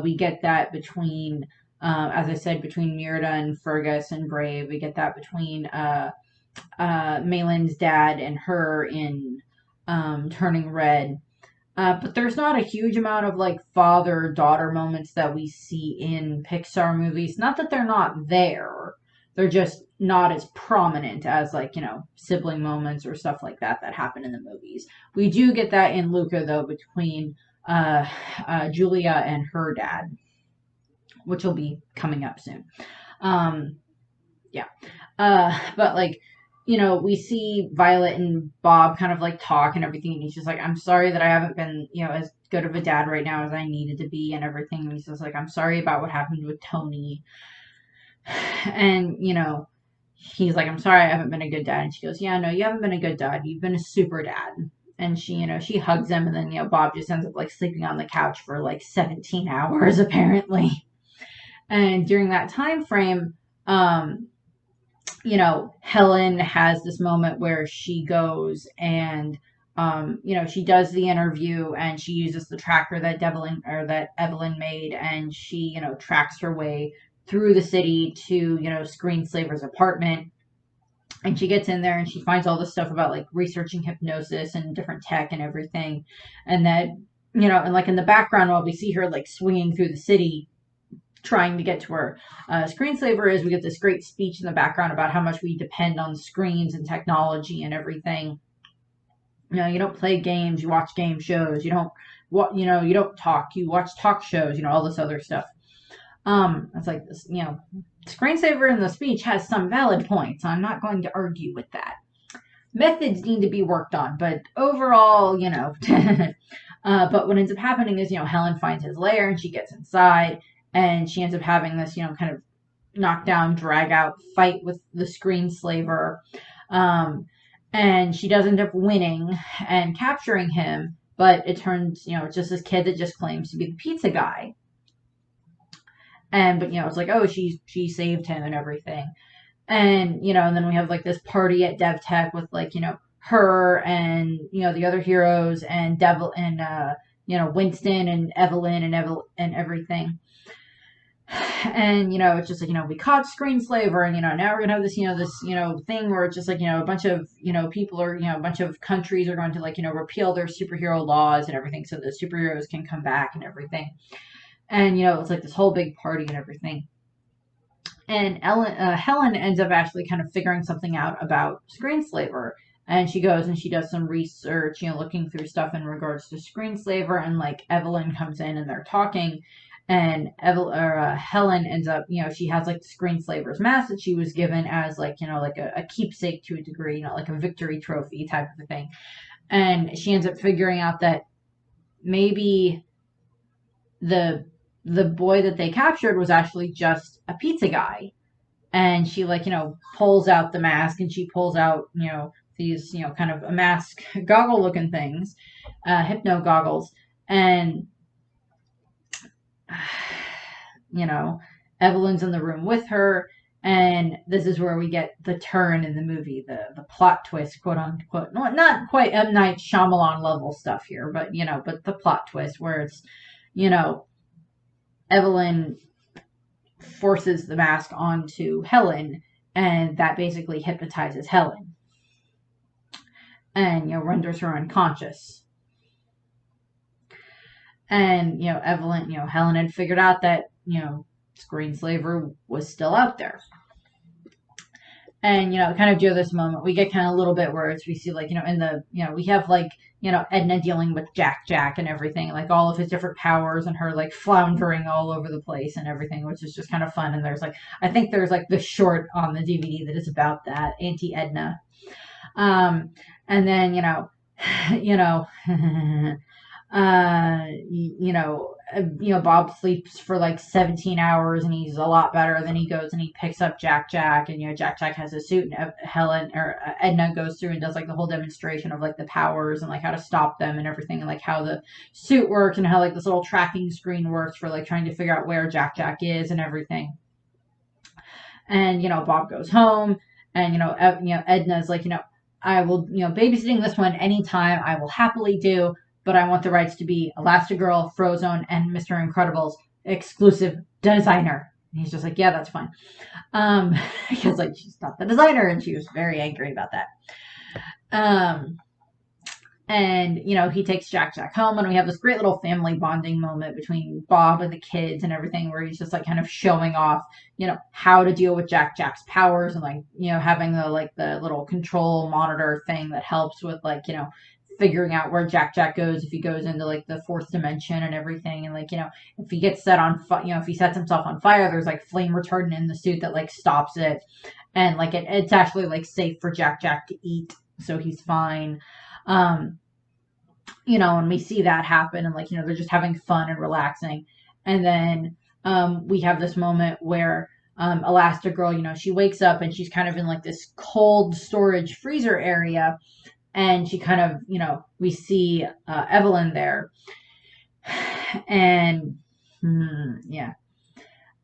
We get that between as I said, between Merida and Fergus and Brave. We get that between Malin's dad and her in Turning Red. But there's not a huge amount of like father-daughter moments that we see in Pixar movies. Not that they're not there. They're just not as prominent as like, sibling moments or stuff like that happen in the movies. We do get that in Luca, though, between Julia and her dad, which will be coming up soon. Yeah. But like, we see Violet and Bob kind of like talk and everything, and he's just like, I'm sorry that I haven't been, as good of a dad right now as I needed to be and everything. And he's just like, I'm sorry about what happened with Tony. And, he's like, I'm sorry I haven't been a good dad. And she goes, yeah, no, you haven't been a good dad. You've been a super dad. And she, she hugs him, and then, Bob just ends up like sleeping on the couch for like 17 hours, apparently. And during that time frame, Helen has this moment where she goes and, she does the interview, and she uses the tracker that Evelyn made, and she, tracks her way through the city to, Screenslaver's apartment. And she gets in there and she finds all this stuff about like researching hypnosis and different tech and everything. And that, and like in the background, while we see her like swinging through the city, trying to get to where Screenslaver is, we get this great speech in the background about how much we depend on screens and technology and everything. You don't play games, you watch game shows. You don't you don't talk, you watch talk shows. All this other stuff. It's like this. Screenslaver in the speech has some valid points. I'm not going to argue with that. Methods need to be worked on, but overall, but what ends up happening is, Helen finds his lair, and she gets inside. And she ends up having this, kind of knockdown, drag out fight with the Screenslaver. And she does end up winning and capturing him. but it turns, it's just this kid that just claims to be the pizza guy. But it's like, oh, she saved him and everything. And, and then we have like this party at DevTech with like, her and, the other heroes and Devil and, Winston and Evelyn and everything. And, it's just like, we caught Screenslaver and, now we're going to have this, this, thing where it's just like, a bunch of, people are, a bunch of countries are going to like, repeal their superhero laws and everything so the superheroes can come back and everything. And, it's like this whole big party and everything. And Helen ends up actually kind of figuring something out about Screenslaver. And she goes and she does some research, looking through stuff in regards to Screenslaver. And like Evelyn comes in and they're talking. And Helen ends up, she has like the Screenslaver's mask that she was given as like, like a keepsake to a degree, like a victory trophy type of a thing. And she ends up figuring out that maybe the boy that they captured was actually just a pizza guy. And she like, pulls out the mask and she pulls out, these, kind of a mask goggle looking things, hypno goggles. And, Evelyn's in the room with her. And this is where we get the turn in the movie, the plot twist, quote unquote. Not quite M. Night Shyamalan level stuff here, but, but the plot twist where it's, Evelyn forces the mask onto Helen, and that basically hypnotizes Helen and, renders her unconscious. And, Evelyn, Helen had figured out that, Screenslaver was still out there. And, kind of during this moment, we get kind of a little bit where we see, like, in the, we have, like, Edna dealing with Jack and everything, like, all of his different powers and her, like, floundering all over the place and everything, which is just kind of fun. And there's, like, I think there's, like, the short on the DVD that is about that, Anti-Edna. And then, Bob sleeps for like 17 hours and he's a lot better. Then he goes and he picks up Jack, and Jack has a suit, and Edna goes through and does like the whole demonstration of like the powers and like how to stop them and everything, and like how the suit works and how like this little tracking screen works for like trying to figure out where Jack is and everything. And Bob goes home, and Edna's like, I will, babysitting this one anytime, I will happily do. But I want the rights to be Elastigirl, Frozone, and Mr. Incredible's exclusive designer. And he's just like, yeah, that's fine. Because like she's not the designer, and she was very angry about that. And he takes Jack home, and we have this great little family bonding moment between Bob and the kids and everything, where he's just like kind of showing off, how to deal with Jack's powers, and like, having the little control monitor thing that helps with like, figuring out where Jack goes if he goes into like the fourth dimension and everything. And like, if he gets set on if he sets himself on fire, there's like flame retardant in the suit that like stops it. And like it's actually like safe for Jack to eat, so he's fine. And we see that happen, and like, they're just having fun and relaxing. And then we have this moment where Elastigirl, she wakes up and she's kind of in like this cold storage freezer area. And she kind of, we see Evelyn there. And, yeah.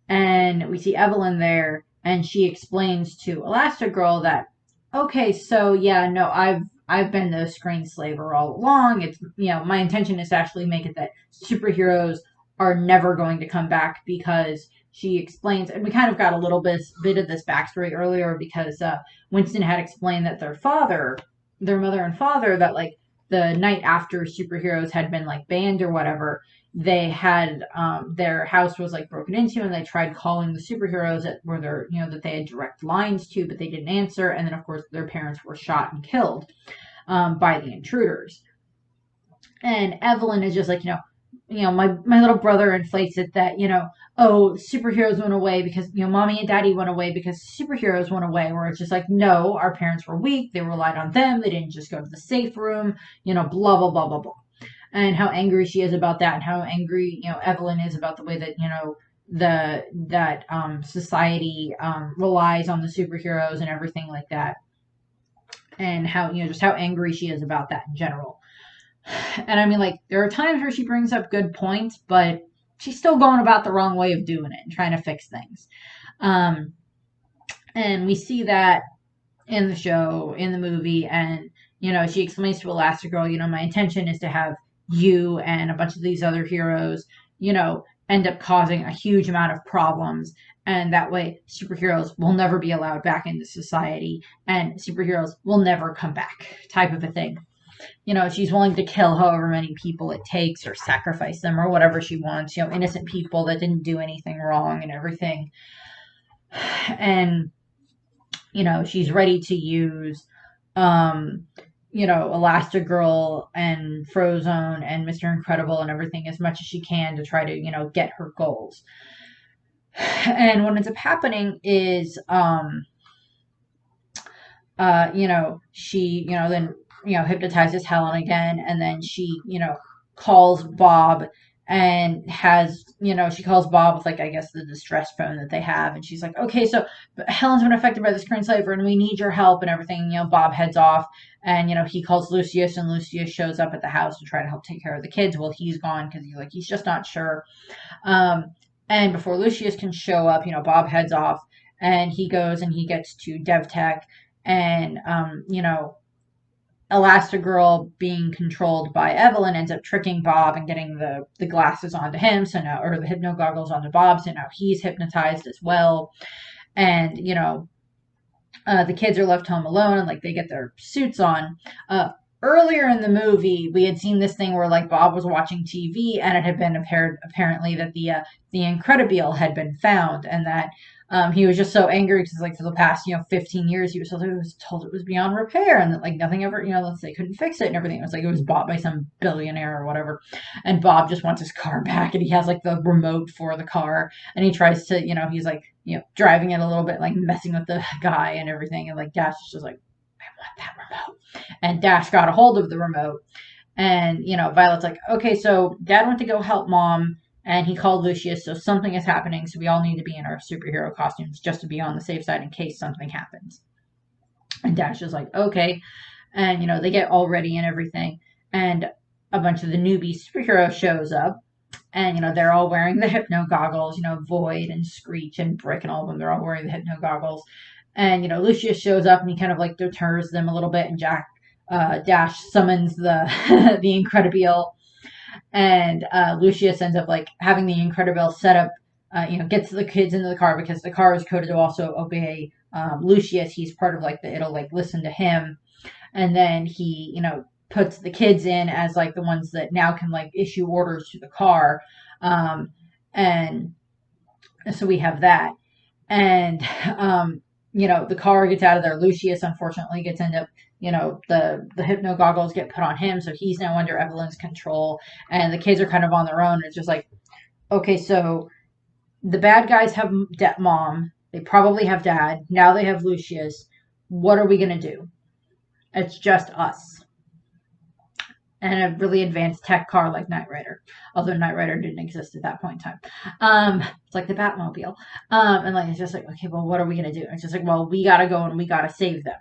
And we see Evelyn there, and she explains to Elastigirl that, okay, so, yeah, no, I've been the Screenslaver all along. It's, my intention is to actually make it that superheroes are never going to come back, because she explains, and we kind of got a little bit of this backstory earlier, because Winston had explained that their mother and father, that like the night after superheroes had been like banned or whatever, they had their house was like broken into, and they tried calling the superheroes that were their, that they had direct lines to, but they didn't answer. And then of course their parents were shot and killed by the intruders. And Evelyn is just like, my little brother inflates it that, oh, superheroes went away because, mommy and daddy went away because superheroes went away, where it's just like, no, our parents were weak. They relied on them. They didn't just go to the safe room, blah, blah, blah, blah, blah. And how angry she is about that, and how angry, Evelyn is about the way that, society relies on the superheroes and everything like that. And how, just how angry she is about that in general. And I mean, like, there are times where she brings up good points, but she's still going about the wrong way of doing it and trying to fix things. Um, and we see that in the show, in the movie, and she explains to Elastigirl, my intention is to have you and a bunch of these other heroes, end up causing a huge amount of problems, and that way superheroes will never be allowed back into society, and superheroes will never come back, type of a thing. She's willing to kill however many people it takes or sacrifice them or whatever she wants, innocent people that didn't do anything wrong and everything. And she's ready to use, Elastigirl and Frozone and Mr. Incredible and everything as much as she can to try to, get her goals. And what ends up happening is, she, then, hypnotizes Helen again, and then she, calls Bob and she calls Bob with, like, I guess the distress phone that they have, and she's like, okay, so Helen's been affected by this current slaver and we need your help and everything. Bob heads off, and he calls Lucius, and Lucius shows up at the house to try to help take care of the kids. Well, he's gone because he's just not sure. And before Lucius can show up, Bob heads off, and he goes and he gets to DevTech, and Elastigirl, being controlled by Evelyn, ends up tricking Bob and getting the glasses onto him. So now, or the hypno goggles onto Bob. So now he's hypnotized as well. And, the kids are left home alone, and, like, they get their suits on. Earlier in the movie, we had seen this thing where, like, Bob was watching TV, and it had been apparently that the Incredibile had been found, and that he was just so angry because, like, for the past 15 years he was told it was beyond repair, and that, like, nothing ever, they couldn't fix it and everything. It was like it was bought by some billionaire or whatever, and Bob just wants his car back, and he has, like, the remote for the car, and he tries to, he's like, driving it a little bit, like, messing with the guy and everything, and, like, Dash is just like, I want that remote. And Dash got a hold of the remote, and Violet's like, okay, so Dad went to go help Mom, and he called Lucius, so something is happening, so we all need to be in our superhero costumes just to be on the safe side in case something happens. And Dash is like, okay. And, they get all ready and everything, and a bunch of the newbie superheroes shows up, and, they're all wearing the hypno goggles, Void and Screech and Brick and all of them, they're all wearing the hypno goggles. And, Lucius shows up, and he kind of, like, deters them a little bit, and Dash summons the the Incredibile, and Lucius ends up, like, having the Incredibile set up, gets the kids into the car because the car is coded to also obey Lucius. He's part of, like, it'll, like, listen to him, and then he puts the kids in as, like, the ones that now can, like, issue orders to the car, and so we have that, and the car gets out of there. Lucius, unfortunately, gets end up, the hypno goggles get put on him, so he's now under Evelyn's control, and the kids are kind of on their own. It's just like, okay, so the bad guys have Mom, they probably have Dad, now they have Lucius. What are we gonna do? It's just us. And a really advanced tech car like Knight Rider, although Knight Rider didn't exist at that point in time. It's like the Batmobile, and, like, it's just like, okay, well, what are we gonna do? And it's just like, well, we gotta go and we gotta save them.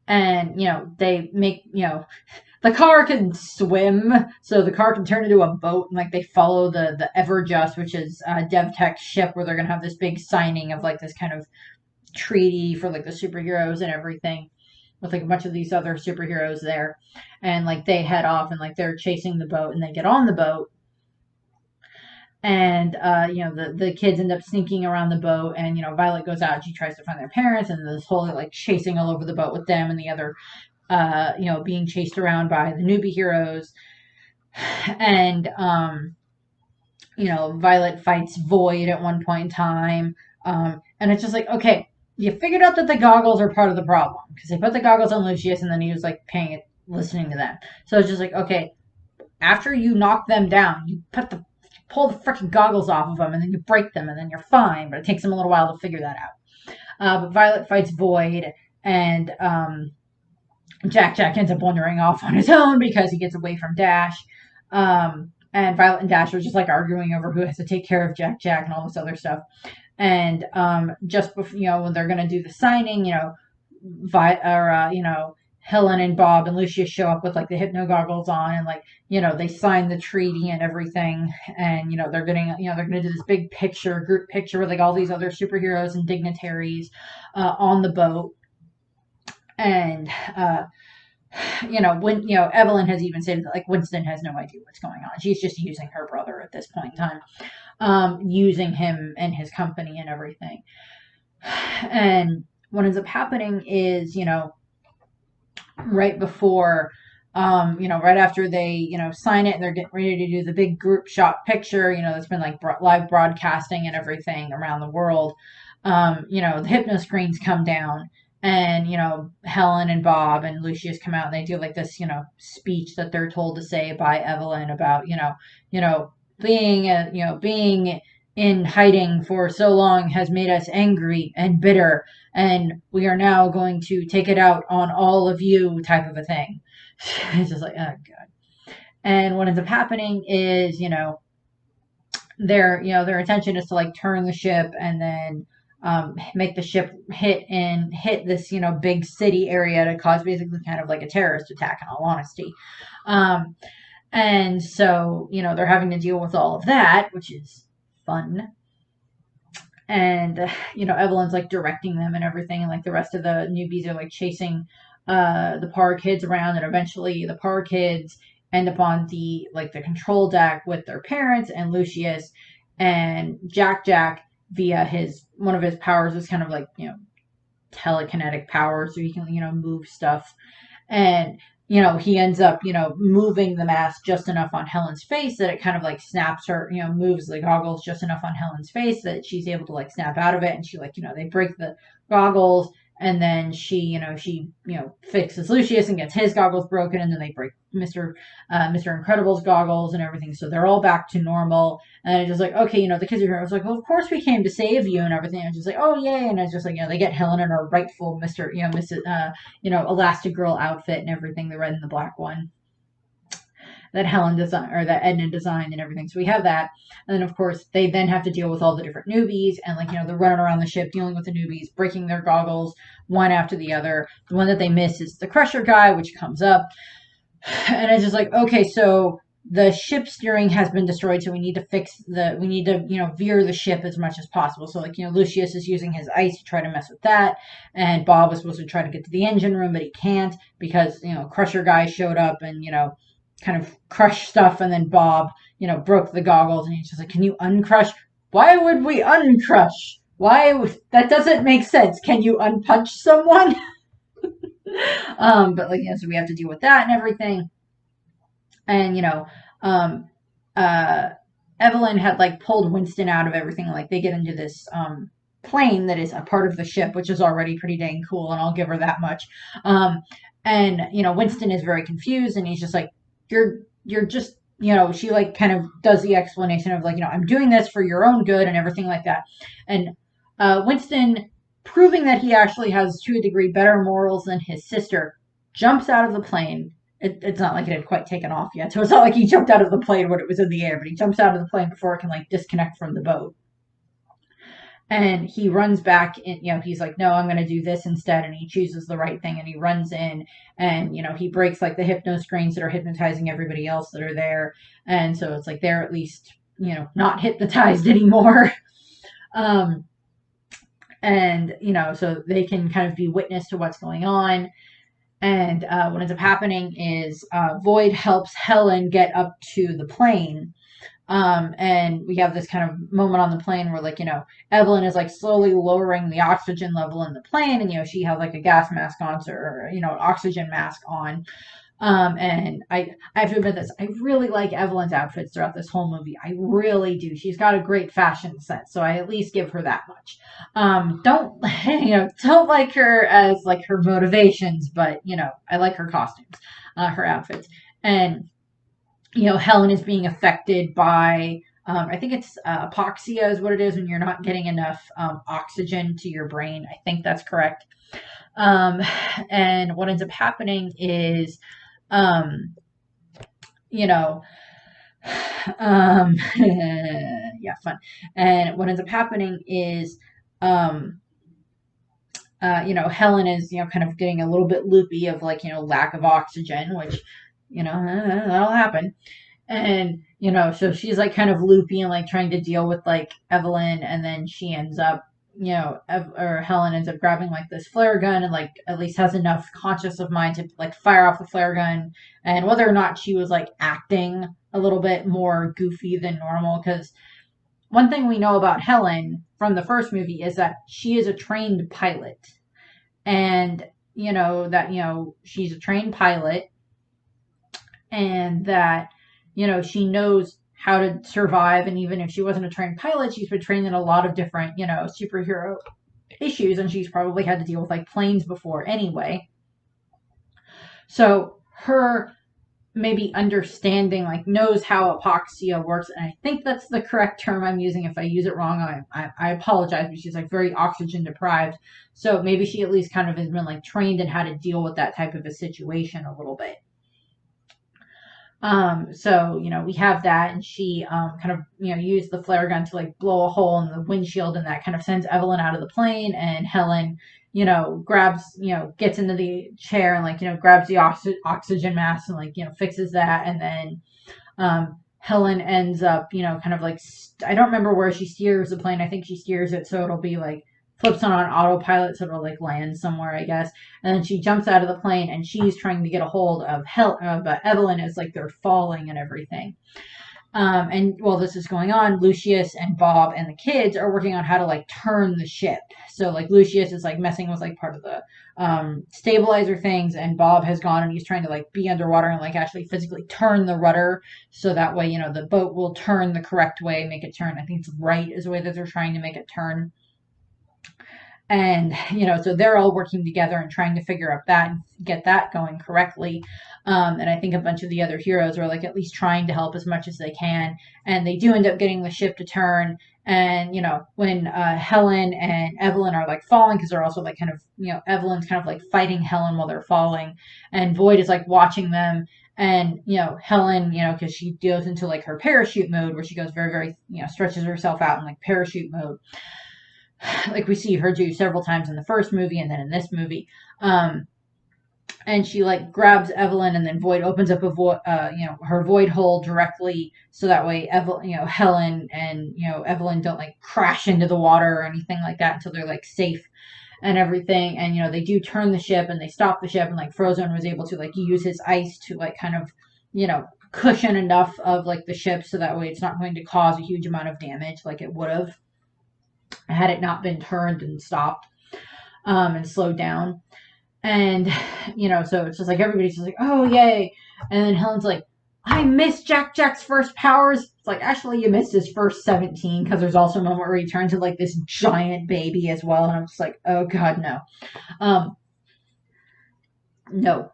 And they make the car can swim, so the car can turn into a boat, and, like, they follow the Everjust, which is DevTech's ship, where they're gonna have this big signing of, like, this kind of treaty for, like, the superheroes and everything, with, like, a bunch of these other superheroes there, and, like, they head off, and, like, they're chasing the boat, and they get on the boat, and the kids end up sneaking around the boat, and Violet goes out and she tries to find their parents, and this whole, like, chasing all over the boat with them and the other being chased around by the newbie heroes, and Violet fights Void at one point in time, and it's just like, okay, you figured out that the goggles are part of the problem because they put the goggles on Lucius, and then he was, like, listening to them. So it's just like, okay, after you knock them down, you pull the freaking goggles off of them, and then you break them, and then you're fine. But it takes them a little while to figure that out. But Violet fights Void, and Jack ends up wandering off on his own because he gets away from Dash. And Violet and Dash are just, like, arguing over who has to take care of Jack and all this other stuff. And just before, when they're gonna do the signing, Helen and Bob and Lucius show up with like the hypno goggles on, and like, they sign the treaty and everything, and they're gonna do this big group picture with like all these other superheroes and dignitaries on the boat. And when Evelyn has even said that like Winston has no idea what's going on. She's just using her brother at this point in time, using him and his company and everything. And what ends up happening is, right before, right after they, sign it and they're getting ready to do the big group shot picture, that's been like live broadcasting and everything around the world. The hypno screens come down, and, Helen and Bob and Lucius come out and they do like this, speech that they're told to say by Evelyn about, being in hiding for so long has made us angry and bitter, and we are now going to take it out on all of you, type of a thing. It's just like, oh god. And what ends up happening is, their intention is to like turn the ship and then make the ship hit this, big city area to cause basically kind of like a terrorist attack, in all honesty. And so, they're having to deal with all of that, which is fun. And, Evelyn's like directing them and everything. And like the rest of the newbies are like chasing the Parr kids around. And eventually the Parr kids end up on the control deck with their parents and Lucius, and Jack via one of his powers is kind of like, telekinetic power, so he can, move stuff. And, he ends up, moving the mask just enough on Helen's face that it kind of like snaps her, moves the goggles just enough on Helen's face that she's able to like snap out of it. And she like, they break the goggles, and then she fixes Lucius and gets his goggles broken, and then they break Mr. Incredible's goggles and everything. So they're all back to normal. And it's just like, okay, the kids are here. I was like, well, of course we came to save you and everything. And it's just like, oh yay. And it's just like, they get Helen in her rightful Mrs. Elastigirl outfit and everything, the red and the black one that Helen designed, or that Edna designed and everything. So we have that. And then of course they then have to deal with all the different newbies, and like, they're running around the ship dealing with the newbies, breaking their goggles one after the other. The one that they miss is the Crusher guy, which comes up. And it's just like, okay, so the ship steering has been destroyed, so we need to veer the ship as much as possible. So like, Lucius is using his ice to try to mess with that, and Bob was supposed to try to get to the engine room, but he can't because, Crusher guy showed up and, kind of crushed stuff, and then Bob, broke the goggles, and he's just like, can you uncrush? Why would we uncrush? That doesn't make sense. Can you unpunch someone? But like, so we have to deal with that and everything. And, Evelyn had like pulled Winston out of everything. Like they get into this, plane that is a part of the ship, which is already pretty dang cool, and I'll give her that much. And, Winston is very confused, and he's just like, you're just, she like kind of does the explanation of like, I'm doing this for your own good and everything like that. And, Winston, proving that he actually has, to a degree, better morals than his sister, jumps out of the plane. It's not like it had quite taken off yet, so it's not like he jumped out of the plane when it was in the air, but he jumps out of the plane before it can like disconnect from the boat. And he runs back in, he's like, no, I'm going to do this instead. And he chooses the right thing, and he runs in, and, he breaks like the hypno screens that are hypnotizing everybody else that are there. And so it's like, they're at least, not hypnotized anymore. And, so they can kind of be witness to what's going on. And what ends up happening is Void helps Helen get up to the plane. And we have this kind of moment on the plane where like, Evelyn is like slowly lowering the oxygen level in the plane, and, she has like a gas mask on, or, oxygen mask on. And I have to admit this, I really like Evelyn's outfits throughout this whole movie. I really do. She's got a great fashion sense, so I at least give her that much. Don't, don't like her as like her motivations, but, I like her costumes, her outfits. And, Helen is being affected by, I think it's apoxia is what it is when you're not getting enough oxygen to your brain. I think that's correct. And what ends up happening is, yeah, fun. And what ends up happening is, Helen is, kind of getting a little bit loopy of like, lack of oxygen, which, that'll happen. And, so she's like kind of loopy and like trying to deal with like Evelyn. And then she ends up, or Helen ends up grabbing like this flare gun and like at least has enough conscious of mind to like fire off the flare gun. And whether or not she was like acting a little bit more goofy than normal, because one thing we know about Helen from the first movie is that she is a trained pilot. And, she's a trained pilot and that, she knows how to survive. And even if she wasn't a trained pilot, she's been trained in a lot of different, superhero issues. And she's probably had to deal with like planes before anyway. So her maybe understanding, like knows how hypoxia works. And I think that's the correct term I'm using. If I use it wrong, I apologize, but she's like very oxygen deprived. So maybe she at least kind of has been like trained in how to deal with that type of a situation a little bit. So, we have that, and she kind of, used the flare gun to like blow a hole in the windshield, and that kind of sends Evelyn out of the plane, and Helen, grabs, gets into the chair and like, grabs the oxygen mask and like, fixes that, and then Helen ends up, kind of like, I don't remember where she steers the plane. I think she steers it so it'll be like flips on autopilot so it'll like land somewhere, I guess. And then she jumps out of the plane and she's trying to get a hold of Evelyn as like they're falling and everything. And while this is going on, Lucius and Bob and the kids are working on how to like turn the ship. So like Lucius is like messing with like part of the stabilizer things, and Bob has gone and he's trying to like be underwater and like actually physically turn the rudder so that way, the boat will turn the correct way, make it turn. I think it's right is the way that they're trying to make it turn. And so they're all working together and trying to figure out that and get that going correctly. And I think a bunch of the other heroes are like at least trying to help as much as they can, and they do end up getting the ship to turn. And when Helen and Evelyn are like falling, because they're also like kind of, Evelyn's kind of like fighting Helen while they're falling, and Voight is like watching them. And Helen, because she goes into like her parachute mode where she goes very, very, stretches herself out in like parachute mode, like we see her do several times in the first movie and then in this movie. And she like grabs Evelyn, and then Voight opens up her void hole directly, so that way Helen and Evelyn don't like crash into the water or anything like that until they're like safe and everything. And they do turn the ship and they stop the ship, and like Frozone was able to like use his ice to like kind of cushion enough of like the ship so that way it's not going to cause a huge amount of damage like it would have had it not been turned and stopped and slowed down. And so it's just like everybody's just like, oh yay. And then Helen's like, I missed Jack's first powers. It's like, actually you missed his first 17, because there's also a moment where he turns into like this giant baby as well, and I'm just like, oh god, no. No.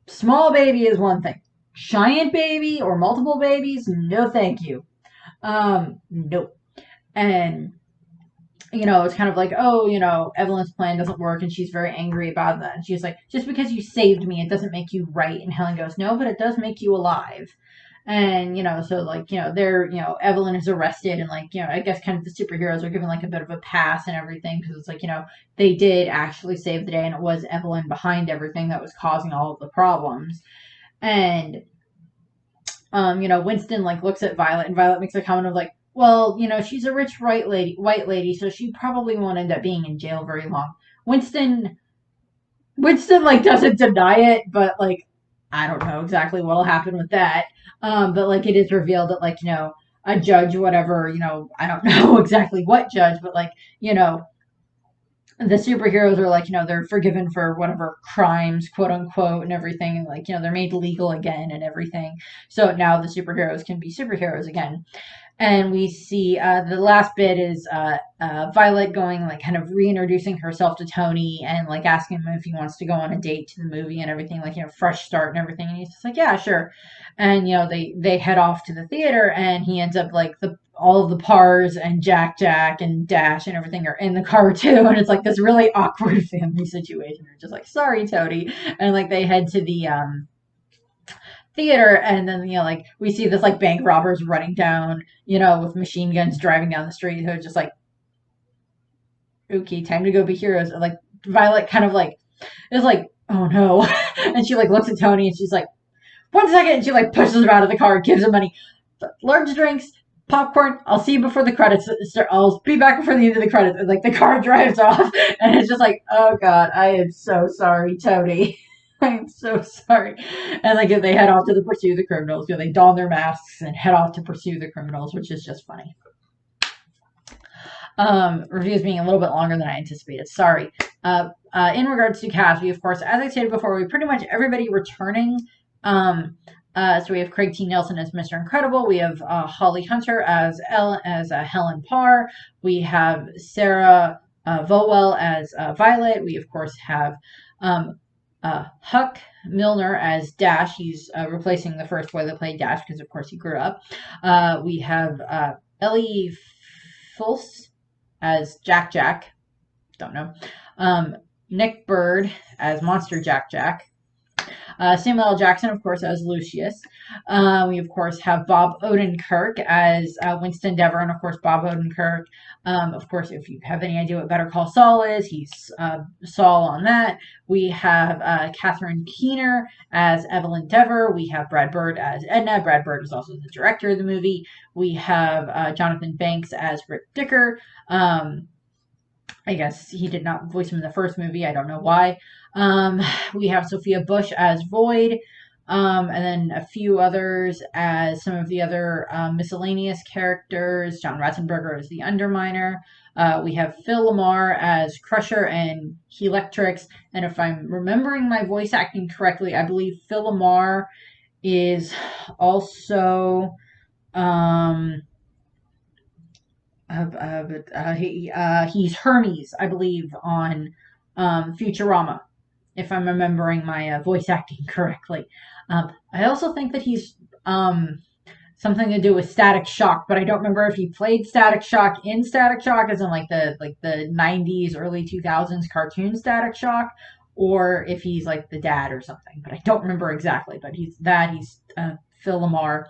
Small baby is one thing. Giant baby or multiple babies, no thank you. Nope. And it's kind of like, oh, Evelyn's plan doesn't work, and she's very angry about that. And she's like, just because you saved me, it doesn't make you right. And Helen goes, no, but it does make you alive. And, so like, they're, Evelyn is arrested, and like, I guess kind of the superheroes are given like a bit of a pass and everything, because it's like, they did actually save the day, and it was Evelyn behind everything that was causing all of the problems. And, Winston like looks at Violet, and Violet makes a comment of like, well, she's a rich white lady, so she probably won't end up being in jail very long. Winston like doesn't deny it, but like I don't know exactly what'll happen with that. But like it is revealed that like a judge, whatever, I don't know exactly what judge, but like the superheroes are like they're forgiven for whatever crimes, quote unquote, and everything, and like they're made legal again and everything. So now the superheroes can be superheroes again. And we see the last bit is Violet going like kind of reintroducing herself to Tony and like asking him if he wants to go on a date to the movie and everything, like fresh start and everything. And he's just like, yeah, sure. And they head off to the theater, and he ends up like all of the Pars and Jack and Dash and everything are in the car too, and it's like this really awkward family situation. They're just like, sorry, Tony, and like they head to the theater, and then like we see this like bank robbers running down with machine guns driving down the street, who are just like okay, time to go be heroes. And, like, Violet kind of, like, is like, oh no. And she, like, looks at Tony and she's like, 1 second. And she, like, pushes him out of the car, gives him money. Large drinks, popcorn. I'll see you before the credits. I'll be back before the end of the credits. And, like, the car drives off. And it's just like, oh God, I am so sorry, Tony. I'm so sorry. And, like, they head off to pursue the criminals. You know, they don their masks and head off to pursue the criminals, which is just funny. Reviews being a little bit longer than I anticipated. Sorry. In regards to cast, we, of course, as I stated before, we have pretty much everybody returning. So we have Craig T. Nelson as Mr. Incredible. We have Holly Hunter as Helen Parr. We have Sarah Vowell as Violet. We, of course, have Huck Milner as Dash. He's replacing the first boy that played Dash because, of course, he grew up. We have Ellie Fulce as Jack. Don't know. Nick Bird as Monster Jack. Samuel L. Jackson, of course, as Lucius. We, of course, have Bob Odenkirk as Winston Dever, and, of course, Bob Odenkirk. Of course, if you have any idea what Better Call Saul is, he's Saul on that. We have Catherine Keener as Evelyn Dever. We have Brad Bird as Edna. Brad Bird is also the director of the movie. We have Jonathan Banks as Rick Dicker. I guess he did not voice him in the first movie. I don't know why. We have Sophia Bush as Void, and then a few others as some of the other miscellaneous characters. John Ratzenberger as the Underminer. We have Phil Lamar as Crusher and Helix. And if I'm remembering my voice acting correctly, I believe Phil Lamar is also... he's Hermes, I believe, on Futurama, if I'm remembering my voice acting correctly. I also think that he's something to do with Static Shock, but I don't remember if he played Static Shock in Static Shock, as in like the 90s, early 2000s cartoon Static Shock, or if he's like the dad or something. But I don't remember exactly. But he's Phil Lamar.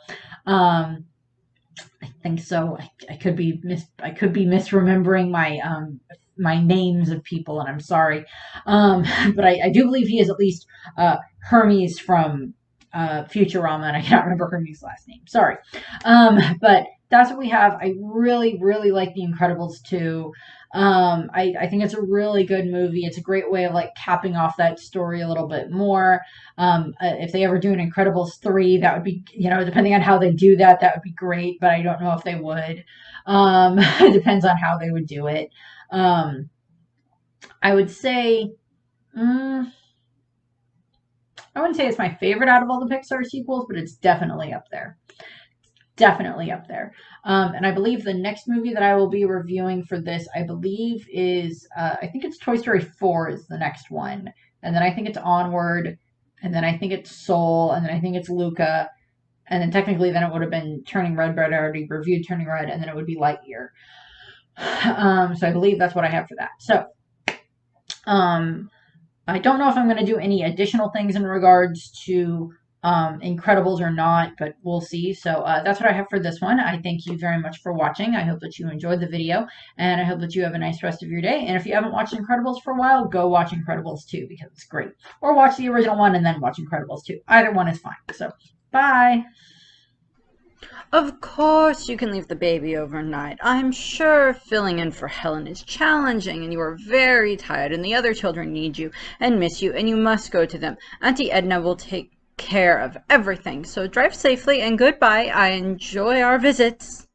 I think so. I could be misremembering my names of people, and I'm sorry. But I do believe he is at least Hermes from Futurama, and I cannot remember Hermes' last name. Sorry. But that's what we have. I really, really like The Incredibles 2. I think it's a really good movie. It's a great way of like capping off that story a little bit more. If they ever do an Incredibles 3, that would be, depending on how they do that, that would be great, but I don't know if they would. It depends on how they would do it. I would say, I wouldn't say it's my favorite out of all the Pixar sequels, but it's definitely up there. And I believe the next movie that I will be reviewing for this, I believe is, I think it's Toy Story 4 is the next one. And then I think it's Onward. And then I think it's Soul. And then I think it's Luca. And then technically then it would have been Turning Red, but I already reviewed Turning Red. And then it would be Lightyear. So I believe that's what I have for that. So, I don't know if I'm going to do any additional things in regards to Incredibles or not, but we'll see. So that's what I have for this one. I thank you very much for watching. I hope that you enjoyed the video, and I hope that you have a nice rest of your day. And if you haven't watched Incredibles for a while, go watch Incredibles 2 because it's great. Or watch the original one and then watch Incredibles 2. Either one is fine. So, bye! Of course you can leave the baby overnight. I'm sure filling in for Helen is challenging and you are very tired and the other children need you and miss you and you must go to them. Auntie Edna will take care of everything. So drive safely and goodbye. I enjoy our visits.